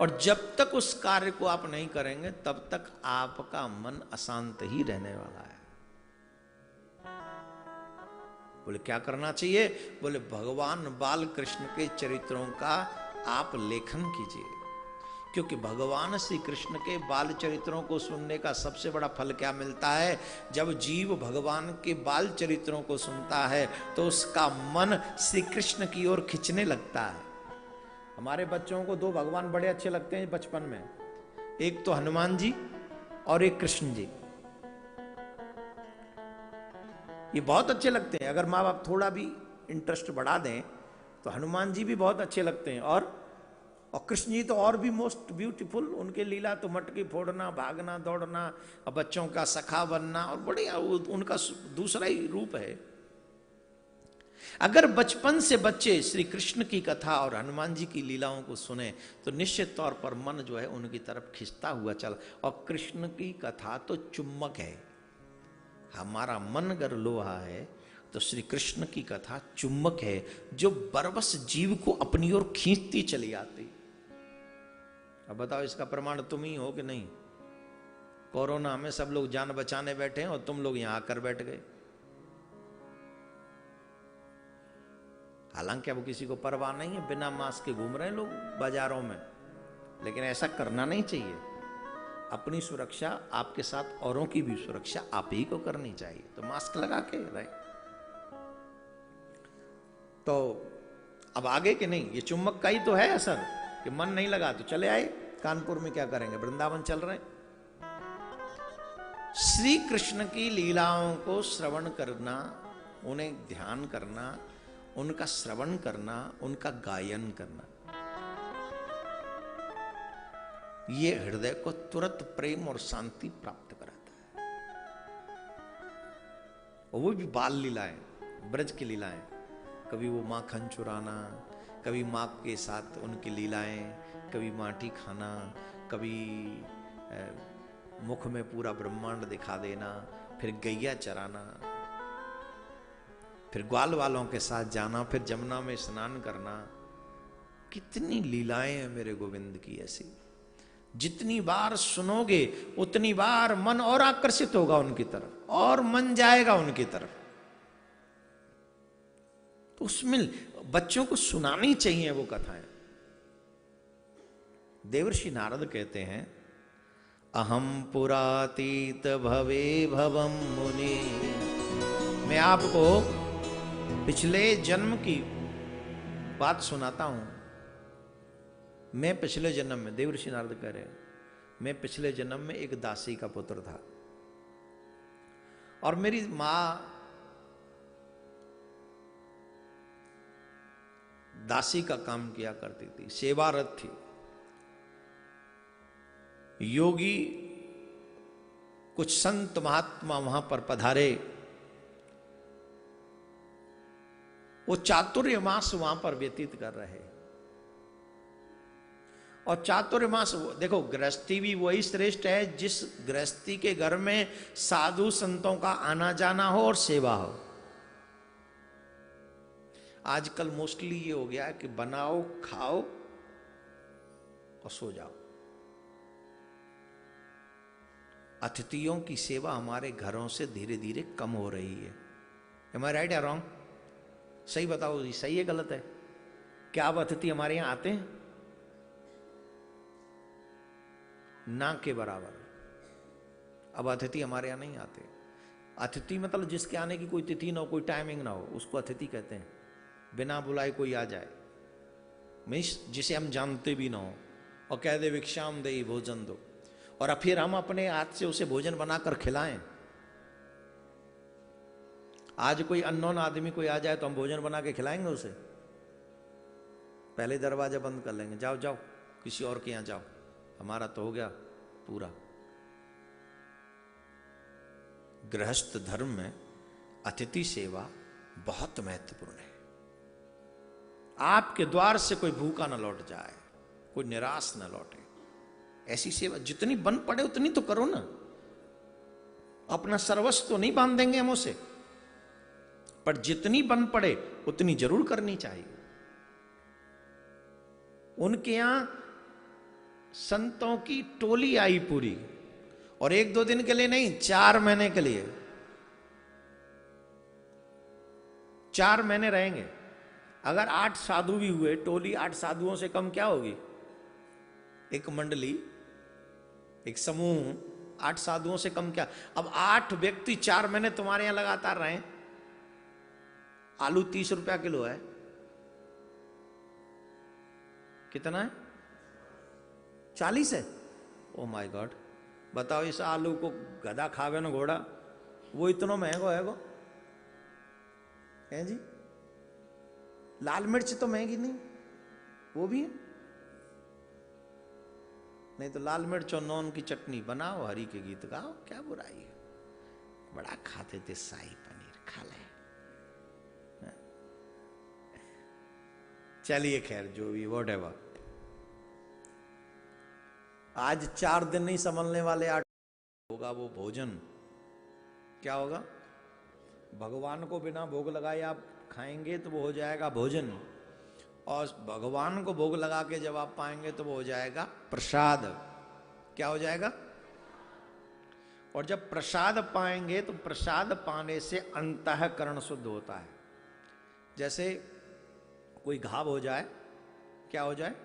और जब तक उस कार्य को आप नहीं करेंगे तब तक आपका मन अशांत ही रहने वाला है। बोले क्या करना चाहिए? बोले भगवान बाल कृष्ण के चरित्रों का आप लेखन कीजिए, क्योंकि भगवान श्री कृष्ण के बाल चरित्रों को सुनने का सबसे बड़ा फल क्या मिलता है? जब जीव भगवान के बाल चरित्रों को सुनता है तो उसका मन श्री कृष्ण की ओर खिंचने लगता है। हमारे बच्चों को दो भगवान बड़े अच्छे लगते हैं बचपन में, एक तो हनुमान जी और एक कृष्ण जी। ये बहुत अच्छे लगते हैं। अगर माँ बाप थोड़ा भी इंटरेस्ट बढ़ा दें तो हनुमान जी भी बहुत अच्छे लगते हैं, और कृष्ण जी तो और भी मोस्ट ब्यूटीफुल। उनके लीला तो मटकी फोड़ना, भागना, दौड़ना, और बच्चों का सखा बनना, और बढ़िया उनका दूसरा ही रूप है। अगर बचपन से बच्चे श्री कृष्ण की कथा और हनुमान जी की लीलाओं को सुने तो निश्चित तौर पर मन जो है उनकी तरफ खिंचता हुआ चल। और कृष्ण की कथा तो चुम्बक है। हमारा मन अगर लोहा है तो श्री कृष्ण की कथा चुम्बक है, जो बरबस जीव को अपनी ओर खींचती चली आती। अब बताओ, इसका प्रमाण तुम ही हो कि नहीं? कोरोना में सब लोग जान बचाने बैठे हैं और तुम लोग यहां आकर बैठ गए। हालांकि अब किसी को परवाह नहीं है, बिना मास्क के घूम रहे हैं लोग बाजारों में, लेकिन ऐसा करना नहीं चाहिए। अपनी सुरक्षा, आपके साथ औरों की भी सुरक्षा आप ही को करनी चाहिए, तो मास्क लगा के रहे। तो अब आगे के नहीं, ये चुम्बक का ही तो है असर कि मन नहीं लगा तो चले आए। कानपुर में क्या करेंगे, वृंदावन चल रहे हैं। श्री कृष्ण की लीलाओं को श्रवण करना, उन्हें ध्यान करना, उनका श्रवण करना, उनका गायन करना, ये हृदय को तुरंत प्रेम और शांति प्राप्त कराता है। और वो भी बाल लीलाएं, ब्रज की लीलाएं, कभी वो माखन चुराना, कभी माँ के साथ उनकी लीलाएं, कभी माटी खाना, कभी मुख में पूरा ब्रह्मांड दिखा देना, फिर गैया चराना, फिर ग्वाल वालों के साथ जाना, फिर जमुना में स्नान करना। कितनी लीलाएं हैं मेरे गोविंद की ऐसी। जितनी बार सुनोगे उतनी बार मन और आकर्षित होगा उनकी तरफ, और मन जाएगा उनकी तरफ। तो उसमें बच्चों को सुनानी चाहिए वो कथाएं। देवर्षि नारद कहते हैं, अहम पुरातीत भवे भवम मुनि। मैं आपको पिछले जन्म की बात सुनाता हूं। मैं पिछले जन्म में, देवर्षि नारद कह रहे हैं, मैं पिछले जन्म में एक दासी का पुत्र था, और मेरी मां दासी का काम किया करती थी, सेवारत थी। योगी कुछ संत महात्मा वहां पर पधारे, वो चातुर्य मास वहां पर व्यतीत कर रहे। और चातुर्य मास देखो, गृहस्थी भी वही श्रेष्ठ है जिस गृहस्थी के घर में साधु संतों का आना जाना हो और सेवा हो। आजकल मोस्टली ये हो गया है कि बनाओ, खाओ और सो जाओ। अतिथियों की सेवा हमारे घरों से धीरे धीरे कम हो रही है। एम आई राइट या रॉन्ग? सही बताओ जी, सही है गलत है? क्या अब अतिथि हमारे यहां आते हैं? ना के बराबर। अब अतिथि हमारे यहां नहीं आते। अतिथि मतलब जिसके आने की कोई तिथि ना हो, कोई टाइमिंग ना हो, उसको अतिथि कहते हैं। बिना बुलाए कोई आ जाए, मीन्स जिसे हम जानते भी ना हो, और कह दे भिक्षाम दे, भोजन दो, और फिर हम अपने हाथ से उसे भोजन बनाकर खिलाएं। आज कोई अननोन आदमी कोई आ जाए तो हम भोजन बना के खिलाएंगे उसे? पहले दरवाजा बंद कर लेंगे, जाओ जाओ किसी और के यहां जाओ, हमारा तो हो गया पूरा। गृहस्थ धर्म में अतिथि सेवा बहुत महत्वपूर्ण है। आपके द्वार से कोई भूखा ना लौट जाए, कोई निराश ना लौटे। ऐसी सेवा जितनी बन पड़े उतनी तो करो ना। अपना सर्वस्व तो नहीं बांध देंगे हम उसे, पर जितनी बन पड़े उतनी जरूर करनी चाहिए। उनके यहां संतों की टोली आई पूरी, और 1-2 दिन के लिए नहीं, 4 महीने के लिए। 4 महीने रहेंगे। अगर 8 साधु भी हुए, टोली 8 साधुओं से कम क्या होगी? एक मंडली, एक समूह 8 साधुओं से कम क्या? अब 8 व्यक्ति 4 महीने तुम्हारे यहां लगातार रहे। आलू 30 रुपया किलो है, कितना है? 40 है। ओ माय गॉड, बताओ इस आलू को गधा खावे ना घोड़ा, वो इतना महंगा है वो है जी। लाल मिर्च तो महंगी नहीं, वो भी है। नहीं तो लाल मिर्च और नॉन की चटनी बनाओ, हरी के गीत गाओ, क्या बुराई है। बड़ा खाते थे शाही पनीर, खा ले। चलिए खैर, जो भी व्हाटएवर। आज 4 दिन नहीं संभलने वाले 8 होगा वो भोजन। क्या होगा? भगवान को बिना भोग लगाए आप खाएंगे तो वो हो जाएगा भोजन, और भगवान को भोग लगा के जब आप पाएंगे तो वो हो जाएगा प्रसाद। क्या हो जाएगा? और जब प्रसाद पाएंगे तो प्रसाद पाने से अंतःकरण शुद्ध होता है। जैसे कोई घाव हो जाए, क्या हो जाए?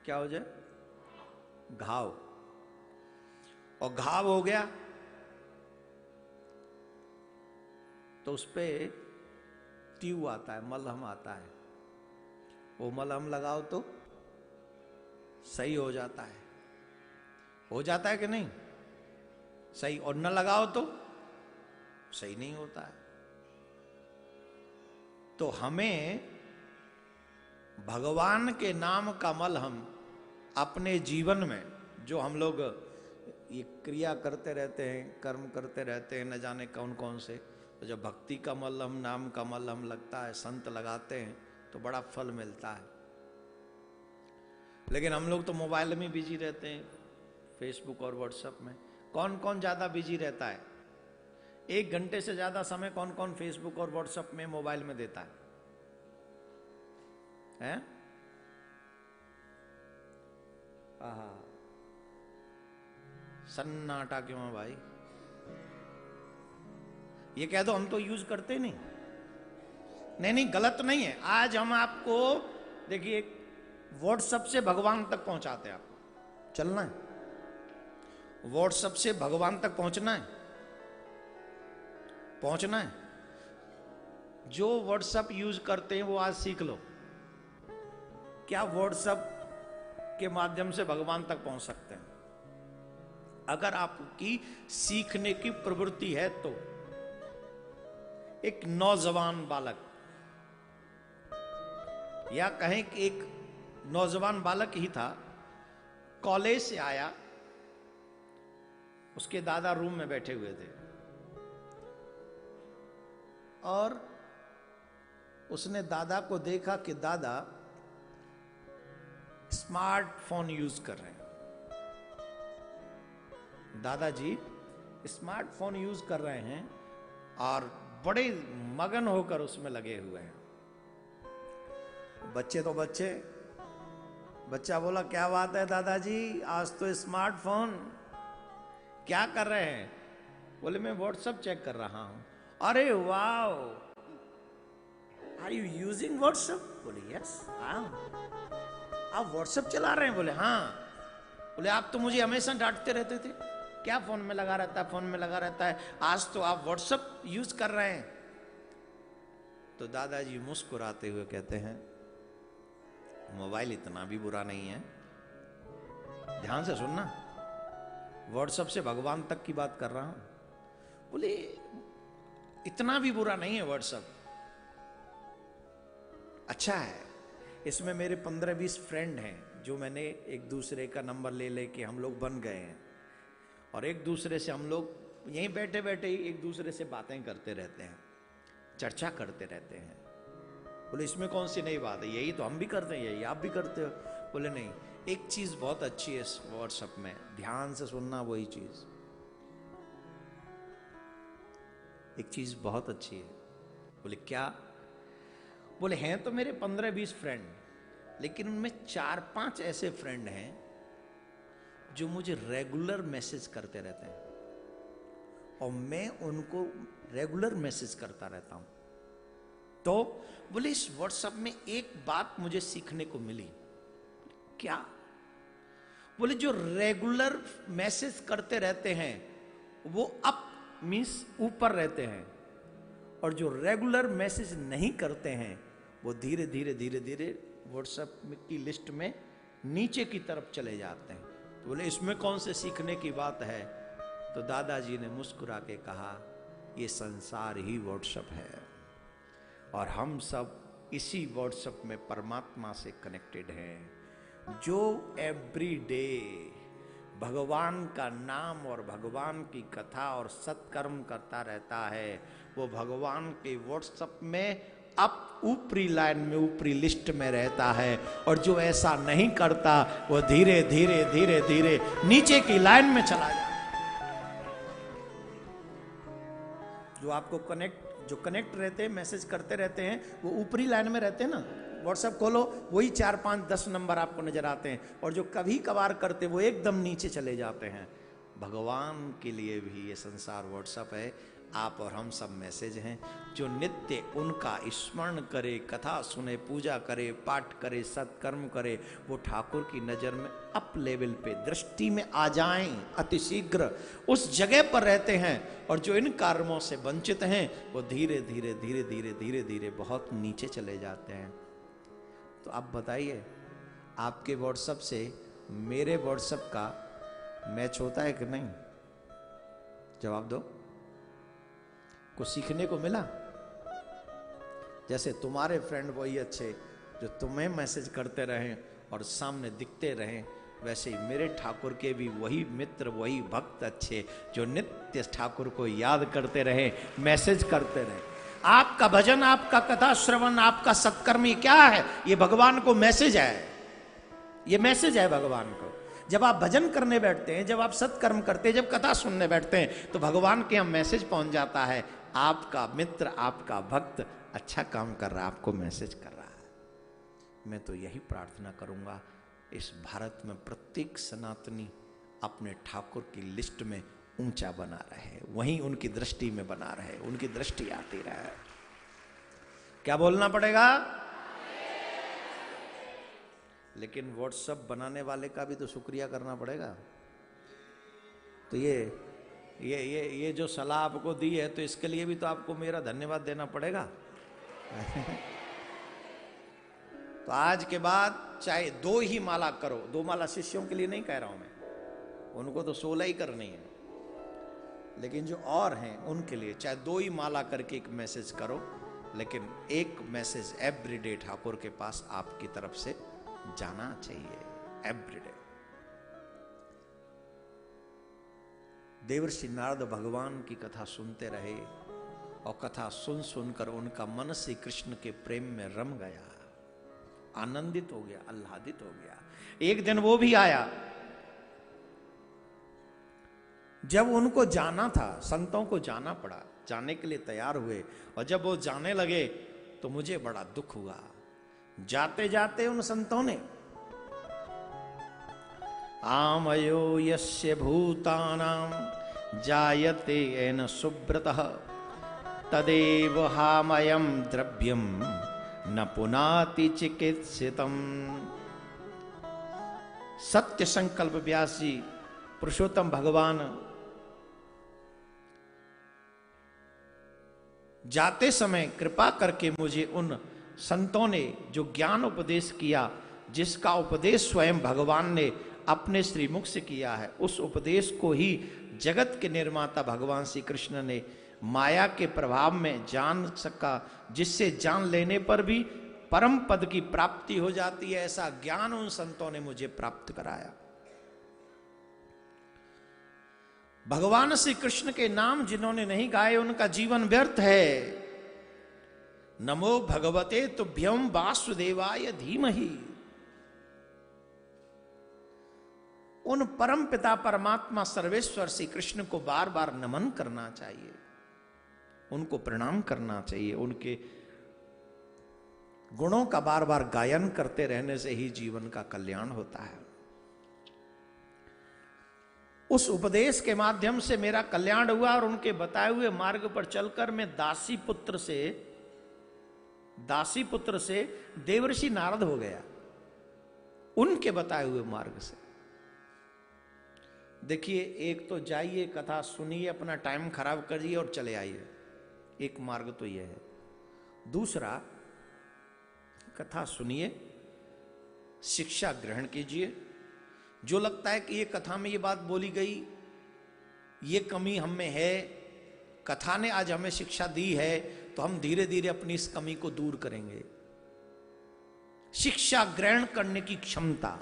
क्या हो जाए? घाव। और घाव हो गया तो उस पे ट्यूब आता है, मलहम आता है। वो मलहम लगाओ तो सही हो जाता है। हो जाता है कि नहीं सही? और न लगाओ तो सही नहीं होता है। तो हमें भगवान के नाम का मलहम अपने जीवन में, जो हम लोग ये क्रिया करते रहते हैं, कर्म करते रहते हैं, न जाने कौन कौन से, तो जब भक्ति का मलहम, नाम का मलहम लगता है, संत लगाते हैं, तो बड़ा फल मिलता है। लेकिन हम लोग तो मोबाइल में बिजी रहते हैं, फेसबुक और व्हाट्सएप में। कौन कौन ज्यादा बिजी रहता है? 1 घंटे से ज्यादा समय कौन कौन फेसबुक और व्हाट्सएप में, मोबाइल में देता है? हैं? सन्नाटा क्यों है भाई? ये कह दो हम तो यूज करते नहीं। नहीं, गलत नहीं है। आज हम आपको देखिए व्हाट्सएप से भगवान तक पहुंचाते हैं। आपको चलना है, व्हाट्सएप से भगवान तक पहुंचना है, पहुंचना है। जो व्हाट्सएप यूज करते हैं वो आज सीख लो। क्या व्हाट्सएप के माध्यम से भगवान तक पहुंच सकते हैं? अगर आपकी सीखने की प्रवृत्ति है तो। एक नौजवान बालक, या कहें कि एक नौजवान बालक ही था, कॉलेज से आया, उसके दादा रूम में बैठे हुए थे और उसने दादा को देखा कि दादा स्मार्टफोन यूज कर रहे हैं। दादाजी स्मार्टफोन यूज कर रहे हैं और बड़े मगन होकर उसमें लगे हुए हैं। बच्चे तो बच्चा बोला, क्या बात है दादाजी, आज तो स्मार्टफोन, क्या कर रहे हैं? बोले, मैं व्हाट्सएप चेक कर रहा हूं। अरे वाह, आर यू यूजिंग व्हाट्सएप? बोले, यस। आप व्हाट्सएप चला रहे हैं? बोले, हाँ। बोले, आप तो मुझे हमेशा डांटते रहते थे, क्या फोन में लगा रहता है, फोन में लगा रहता है, आज तो आप व्हाट्सएप यूज कर रहे हैं। तो दादाजी मुस्कुराते हुए कहते हैं, मोबाइल इतना भी बुरा नहीं है, ध्यान से सुनना, व्हाट्सएप से भगवान तक की बात कर रहा हूं। बोले, इतना भी बुरा नहीं है व्हाट्सएप, अच्छा है, इसमें मेरे 15-20 फ्रेंड हैं जो मैंने एक दूसरे का नंबर ले लेके हम लोग बन गए हैं और एक दूसरे से हम लोग यहीं बैठे बैठे ही एक दूसरे से बातें करते रहते हैं, चर्चा करते रहते हैं। बोले, इसमें कौन सी नई बात है, यही तो हम भी करते हैं, यही आप भी करते हो। बोले, नहीं, एक चीज बहुत अच्छी है इस व्हाट्सएप में, ध्यान से सुनना, वही चीज, एक चीज बहुत अच्छी है। बोले, क्या? बोले, हैं तो मेरे 15-20 फ्रेंड, लेकिन उनमें 4-5 ऐसे फ्रेंड हैं जो मुझे रेगुलर मैसेज करते रहते हैं और मैं उनको रेगुलर मैसेज करता रहता हूं। तो बोले, इस व्हाट्सएप में एक बात मुझे सीखने को मिली। क्या? बोले, जो रेगुलर मैसेज करते रहते हैं वो अप मींस ऊपर रहते हैं और जो रेगुलर मैसेज नहीं करते हैं वो धीरे धीरे धीरे धीरे व्हाट्सएप की लिस्ट में नीचे की तरफ चले जाते हैं। तो बोले, इसमें कौन से सीखने की बात है? तो दादाजी ने मुस्कुरा के कहा, ये संसार ही व्हाट्सएप है और हम सब इसी व्हाट्सएप में परमात्मा से कनेक्टेड हैं। जो एवरी डे भगवान का नाम और भगवान की कथा और सत्कर्म करता रहता है वो भगवान के व्हाट्सएप में अप ऊपरी लाइन में, ऊपरी लिस्ट में रहता है और जो ऐसा नहीं करता वो धीरे धीरे धीरे धीरे नीचे की लाइन में चला जाता है। जो आपको जो कनेक्ट रहते हैं, मैसेज करते रहते हैं, वो ऊपरी लाइन में रहते हैं ना। व्हाट्सएप खोलो, वही 4-5-10 नंबर आपको नजर आते हैं और जो कभी कभार करते वो एकदम नीचे चले जाते हैं। भगवान के लिए भी ये संसार व्हाट्सएप है, आप और हम सब मैसेज हैं। जो नित्य उनका स्मरण करे, कथा सुने, पूजा करे, पाठ करे, सत्कर्म करे, वो ठाकुर की नजर में अप लेवल पे दृष्टि में आ जाएं, अतिशीघ्र उस जगह पर रहते हैं। और जो इन कर्मों से वंचित हैं वो धीरे धीरे धीरे धीरे धीरे धीरे बहुत नीचे चले जाते हैं। तो आप बताइए, आपके व्हाट्सएप से मेरे व्हाट्सएप का मैच होता है कि नहीं? जवाब दो। कुछ सीखने को मिला? जैसे तुम्हारे फ्रेंड वही अच्छे जो तुम्हें मैसेज करते रहें और सामने दिखते रहें, वैसे ही मेरे ठाकुर के भी वही मित्र, वही भक्त अच्छे जो नित्य ठाकुर को याद करते रहें, मैसेज करते रहें। आपका भजन, आपका कथा श्रवण, आपका सत्कर्म, ये क्या है? ये भगवान को मैसेज है, ये मैसेज है भगवान को। जब आप भजन करने बैठते हैं, जब आप सत्कर्म करते हैं, जब कथा सुनने बैठते हैं, तो भगवान के यहाँ मैसेज पहुंच जाता है, आपका मित्र, आपका भक्त अच्छा काम कर रहा है, आपको मैसेज कर रहा है। मैं तो यही प्रार्थना करूंगा, इस भारत में प्रत्येक सनातनी अपने ठाकुर की लिस्ट में ऊंचा बना रहे, वहीं उनकी दृष्टि में बना रहे, उनकी दृष्टि आती रहे। क्या बोलना पड़ेगा? लेकिन व्हाट्सएप बनाने वाले का भी तो शुक्रिया करना पड़ेगा। तो ये जो सलाह आपको दी है, तो इसके लिए भी तो आपको मेरा धन्यवाद देना पड़ेगा। तो आज के बाद चाहे 2 ही माला करो, 2 माला शिष्यों के लिए नहीं कह रहा हूं मैं, उनको तो 16 ही करनी है, लेकिन जो और हैं उनके लिए चाहे 2 ही माला करके एक मैसेज करो, लेकिन एक मैसेज एवरीडे ठाकुर के पास आपकी तरफ से जाना चाहिए, एवरीडे। देवर्षि नारद भगवान की कथा सुनते रहे और कथा सुन सुनकर उनका मन श्री कृष्ण के प्रेम में रम गया, आनंदित हो गया, आह्लादित हो गया। एक दिन वो भी आया जब उनको जाना था, संतों को जाना पड़ा, जाने के लिए तैयार हुए और जब वो जाने लगे तो मुझे बड़ा दुख हुआ। जाते जाते उन संतों ने आमयो यस्य भूतानां जायते येन सुब्रतः तदेव हामयं द्रव्यम न पुनाति चिकित्सितम्। सत्य संकल्प व्यास जी पुरुषोत्तम भगवान जाते समय कृपा करके मुझे उन संतों ने जो ज्ञान उपदेश किया, जिसका उपदेश स्वयं भगवान ने अपने श्रीमुख से किया है, उस उपदेश को ही जगत के निर्माता भगवान श्री कृष्ण ने माया के प्रभाव में जान सका, जिससे जान लेने पर भी परम पद की प्राप्ति हो जाती है। ऐसा ज्ञान उन संतों ने मुझे प्राप्त कराया। भगवान श्री कृष्ण के नाम जिन्होंने नहीं गाए उनका जीवन व्यर्थ है। नमो भगवते तुभ्यम वासुदेवाय धीमहि। उन परम पिता परमात्मा सर्वेश्वर श्री कृष्ण को बार बार नमन करना चाहिए, उनको प्रणाम करना चाहिए। उनके गुणों का बार बार गायन करते रहने से ही जीवन का कल्याण होता है। उस उपदेश के माध्यम से मेरा कल्याण हुआ और उनके बताए हुए मार्ग पर चलकर मैं दासी पुत्र से देवर्षि नारद हो गया, उनके बताए हुए मार्ग से। देखिए, एक तो जाइए कथा सुनिए, अपना टाइम खराब करिए और चले आइए, एक मार्ग तो यह है। दूसरा, कथा सुनिए, शिक्षा ग्रहण कीजिए। जो लगता है कि ये कथा में ये बात बोली गई, ये कमी हम में है, कथा ने आज हमें शिक्षा दी है, तो हम धीरे धीरे अपनी इस कमी को दूर करेंगे। शिक्षा ग्रहण करने की क्षमता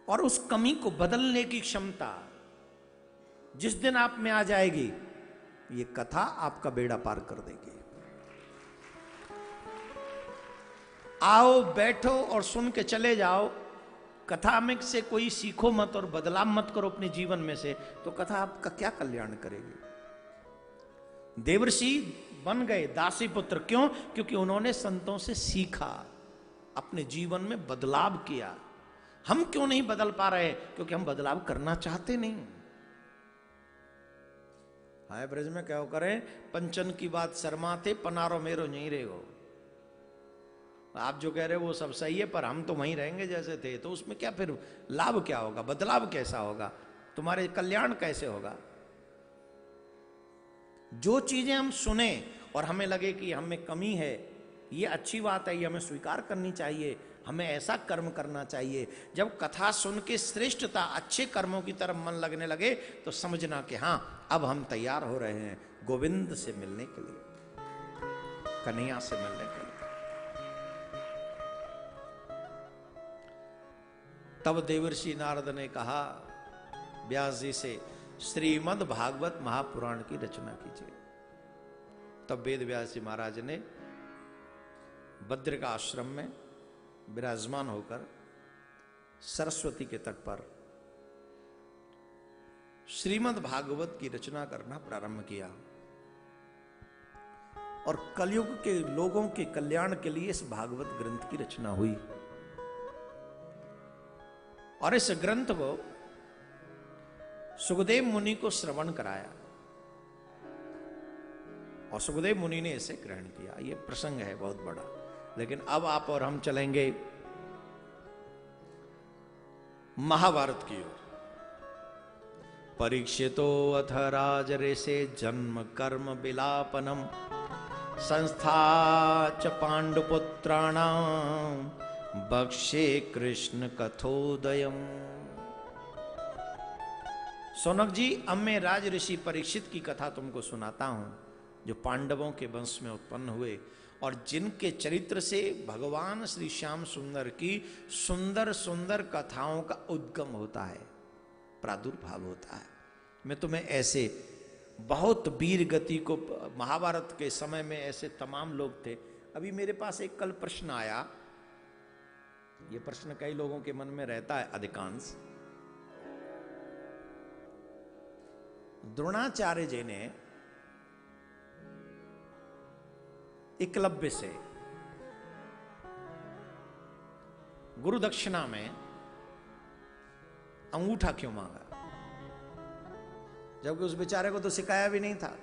और उस कमी को बदलने की क्षमता जिस दिन आप में आ जाएगी, ये कथा आपका बेड़ा पार कर देगी। आओ, बैठो और सुन के चले जाओ। कथा में से कोई सीखो मत और बदलाव मत करो अपने जीवन में से, तो कथा आपका क्या कल्याण करेगी। देवर्षि बन गए दासी पुत्र, क्यों? क्योंकि उन्होंने संतों से सीखा, अपने जीवन में बदलाव किया। हम क्यों नहीं बदल पा रहे? क्योंकि हम बदलाव करना चाहते नहीं। हाय ब्रज में क्या करें, पंचन की बात शर्माते, पनारो मेरो नहीं रहेगो। आप जो कह रहे हो वो सब सही है, पर हम तो वहीं रहेंगे जैसे थे, तो उसमें क्या फिर लाभ क्या होगा, बदलाव कैसा होगा, तुम्हारे कल्याण कैसे होगा? जो चीजें हम सुने और हमें लगे कि हमें कमी है, ये अच्छी बात है, ये हमें स्वीकार करनी चाहिए, हमें ऐसा कर्म करना चाहिए। जब कथा सुन के श्रेष्ठता, अच्छे कर्मों की तरफ मन लगने लगे, तो समझना कि हाँ, अब हम तैयार हो रहे हैं गोविंद से मिलने के लिए, कन्हैया से मिलने के लिए। तब देवर्षि नारद ने कहा व्यास जी से, श्रीमद् भागवत महापुराण की रचना कीजिए। तब वेद व्यास जी महाराज ने बद्रिका आश्रम में विराजमान होकर सरस्वती के तट पर श्रीमद् भागवत की रचना करना प्रारंभ किया और कलयुग के लोगों के कल्याण के लिए इस भागवत ग्रंथ की रचना हुई। और इस ग्रंथ को सुखदेव मुनि को श्रवण कराया और सुखदेव मुनि ने इसे ग्रहण किया। यह प्रसंग है बहुत बड़ा, लेकिन अब आप और हम चलेंगे महाभारत की ओर। परीक्षितो अथ राजर्षे जन्म कर्म विलापनम संस्था च पांडुपुत्राणाम बक्षे कृष्ण कथोदयम। सोनक जी, अब मैं राज ऋषि परीक्षित की कथा तुमको सुनाता हूं, जो पांडवों के वंश में उत्पन्न हुए और जिनके चरित्र से भगवान श्री श्याम सुंदर की सुंदर सुंदर कथाओं का उद्गम होता है। प्रादुर्भाव होता है। मैं तुम्हें ऐसे बहुत वीर गति को, महाभारत के समय में ऐसे तमाम लोग थे। अभी मेरे पास एक कल प्रश्न आया, ये प्रश्न कई लोगों के मन में रहता है, अधिकांश। द्रोणाचार्य जी ने एकलव्य से गुरु दक्षिणा में अंगूठा क्यों मांगा, जबकि उस बेचारे को तो सिखाया भी नहीं था।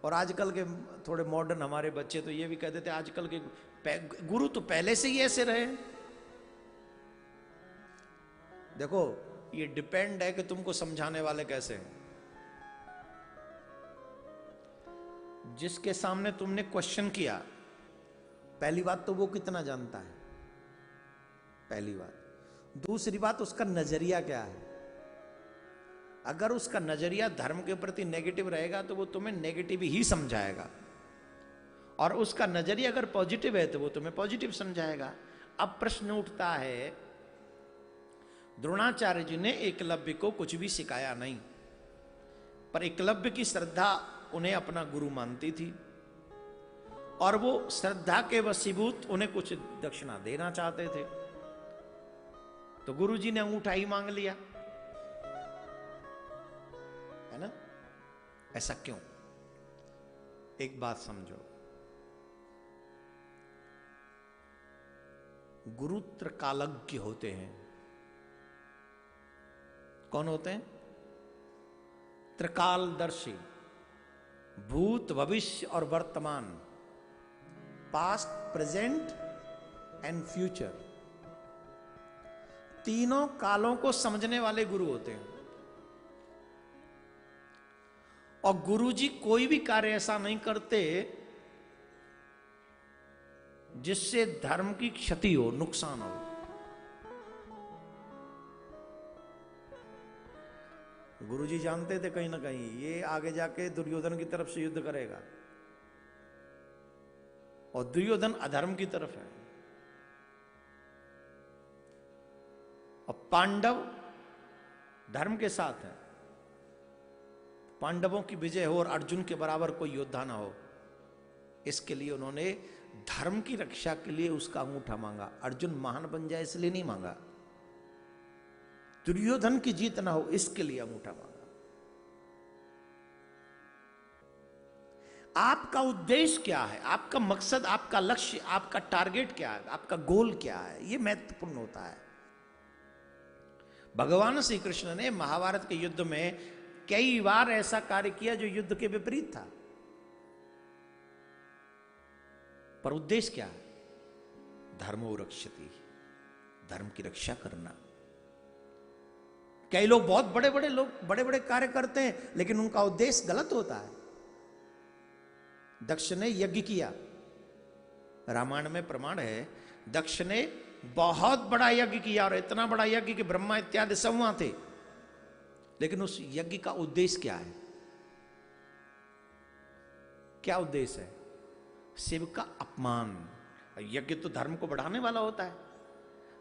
और आजकल के थोड़े मॉडर्न हमारे बच्चे तो ये भी कह देते आजकल के गुरु तो पहले से ही ऐसे रहे। देखो, ये डिपेंड है कि तुमको समझाने वाले कैसे हैं। जिसके सामने तुमने क्वेश्चन किया, पहली बात तो वो कितना जानता है, पहली बात। दूसरी बात, उसका नजरिया क्या है। अगर उसका नजरिया धर्म के प्रति नेगेटिव रहेगा तो वो तुम्हें नेगेटिव ही समझाएगा, और उसका नजरिया अगर पॉजिटिव है तो वो तुम्हें पॉजिटिव समझाएगा। अब प्रश्न उठता है, द्रोणाचार्य जी ने एकलव्य को कुछ भी सिखाया नहीं, पर एकलव्य की श्रद्धा उन्हें अपना गुरु मानती थी, और वो श्रद्धा के वशीभूत उन्हें कुछ दक्षिणा देना चाहते थे। तो गुरुजी ने अंगूठा ही मांग लिया, है ना। ऐसा क्यों? एक बात समझो, गुरु त्रिकालज्ञ होते हैं। कौन होते हैं? त्रिकालदर्शी, भूत, भविष्य और वर्तमान, पास्ट, प्रेजेंट एंड फ्यूचर, तीनों कालों को समझने वाले गुरु होते हैं। और गुरुजी कोई भी कार्य ऐसा नहीं करते जिससे धर्म की क्षति हो, नुकसान हो। गुरुजी जानते थे कहीं ना कहीं ये आगे जाके दुर्योधन की तरफ से युद्ध करेगा, और दुर्योधन अधर्म की तरफ है, और पांडव धर्म के साथ है। पांडवों की विजय हो और अर्जुन के बराबर कोई योद्धा ना हो, इसके लिए उन्होंने धर्म की रक्षा के लिए उसका अंगूठा मांगा। अर्जुन महान बन जाए इसलिए नहीं मांगा, दुर्योधन की जीत ना हो इसके लिए अंगूठा मांगा। आपका उद्देश्य क्या है, आपका मकसद, आपका लक्ष्य, आपका टारगेट क्या है, आपका गोल क्या है, यह महत्वपूर्ण होता है। भगवान श्री कृष्ण ने महाभारत के युद्ध में कई बार ऐसा कार्य किया जो युद्ध के विपरीत था, पर उद्देश्य क्या है? धर्मो रक्षति, धर्म की रक्षा करना। कई लोग बहुत बड़े बड़े लोग बड़े बड़े कार्य करते हैं, लेकिन उनका उद्देश्य गलत होता है। दक्ष ने यज्ञ किया, रामायण में प्रमाण है, दक्ष ने बहुत बड़ा यज्ञ किया, और इतना बड़ा यज्ञ कि ब्रह्मा इत्यादि सब वहां थे, लेकिन उस यज्ञ का उद्देश्य क्या है? क्या उद्देश्य है? शिव का अपमान। यज्ञ तो धर्म को बढ़ाने वाला होता है,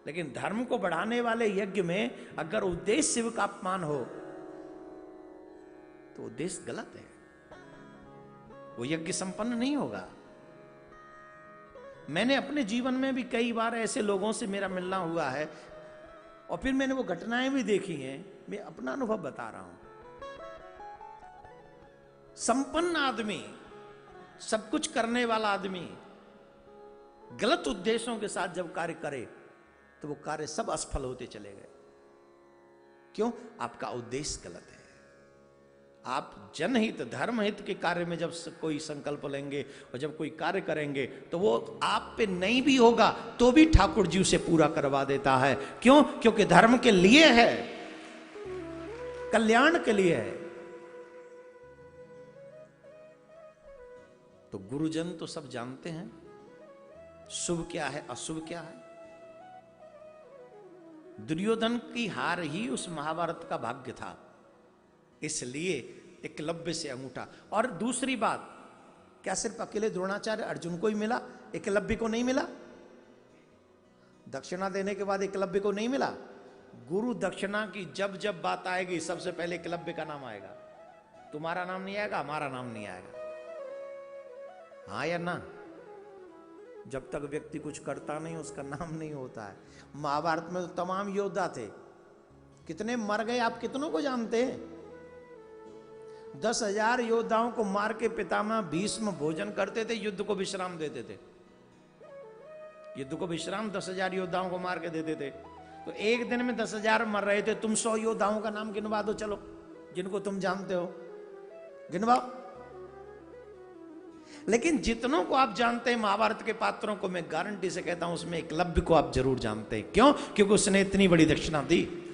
लेकिन धर्म को बढ़ाने वाले यज्ञ में अगर उद्देश्य शिव का अपमान हो तो उद्देश्य गलत है, वो यज्ञ संपन्न नहीं होगा। मैंने अपने जीवन में भी कई बार ऐसे लोगों से मेरा मिलना हुआ है, और फिर मैंने वो घटनाएं भी देखी हैं, मैं अपना अनुभव बता रहा हूं। संपन्न आदमी, सब कुछ करने वाला आदमी गलत उद्देश्यों के साथ जब कार्य करे तो वो कार्य सब असफल होते चले गए। क्यों? आपका उद्देश्य गलत है। आप जनहित, धर्महित के कार्य में जब कोई संकल्प लेंगे और जब कोई कार्य करेंगे तो वो आप पे नहीं भी होगा तो भी ठाकुर जी उसे पूरा करवा देता है। क्यों? क्योंकि धर्म के लिए है, कल्याण के लिए है। तो गुरुजन तो सब जानते हैं शुभ क्या है, अशुभ क्या है। दुर्योधन की हार ही उस महाभारत का भाग्य था, इसलिए एकलव्य से अंगूठा। और दूसरी बात, क्या सिर्फ अकेले द्रोणाचार्य अर्जुन को ही मिला, एकलव्य को नहीं मिला? दक्षिणा देने के बाद एकलव्य को नहीं मिला? गुरु दक्षिणा की जब जब बात आएगी सबसे पहले एकलव्य का नाम आएगा। तुम्हारा नाम नहीं आएगा, हमारा नाम नहीं आएगा। हाँ या ना? जब तक व्यक्ति कुछ करता नहीं उसका नाम नहीं होता है। महाभारत में तो तमाम योद्धा थे, कितने मर गए आप कितनों को जानते हैं? 10,000 योद्धाओं को मार के पितामह भीष्म भोजन करते थे, युद्ध को विश्राम देते थे। युद्ध को विश्राम 10,000 योद्धाओं को मार के देते थे। तो एक दिन में 10,000 मर रहे थे, तुम 100 योद्धाओं का नाम गिनवा दो, चलो जिनको तुम जानते हो गिनवाओ। लेकिन जितनों को आप जानते हैं महाभारत के पात्रों को, मैं गारंटी से कहता हूं उसमें एकलव्य को आप जरूर जानते हैं। क्यों? क्योंकि उसने इतनी बड़ी दक्षिणा दी।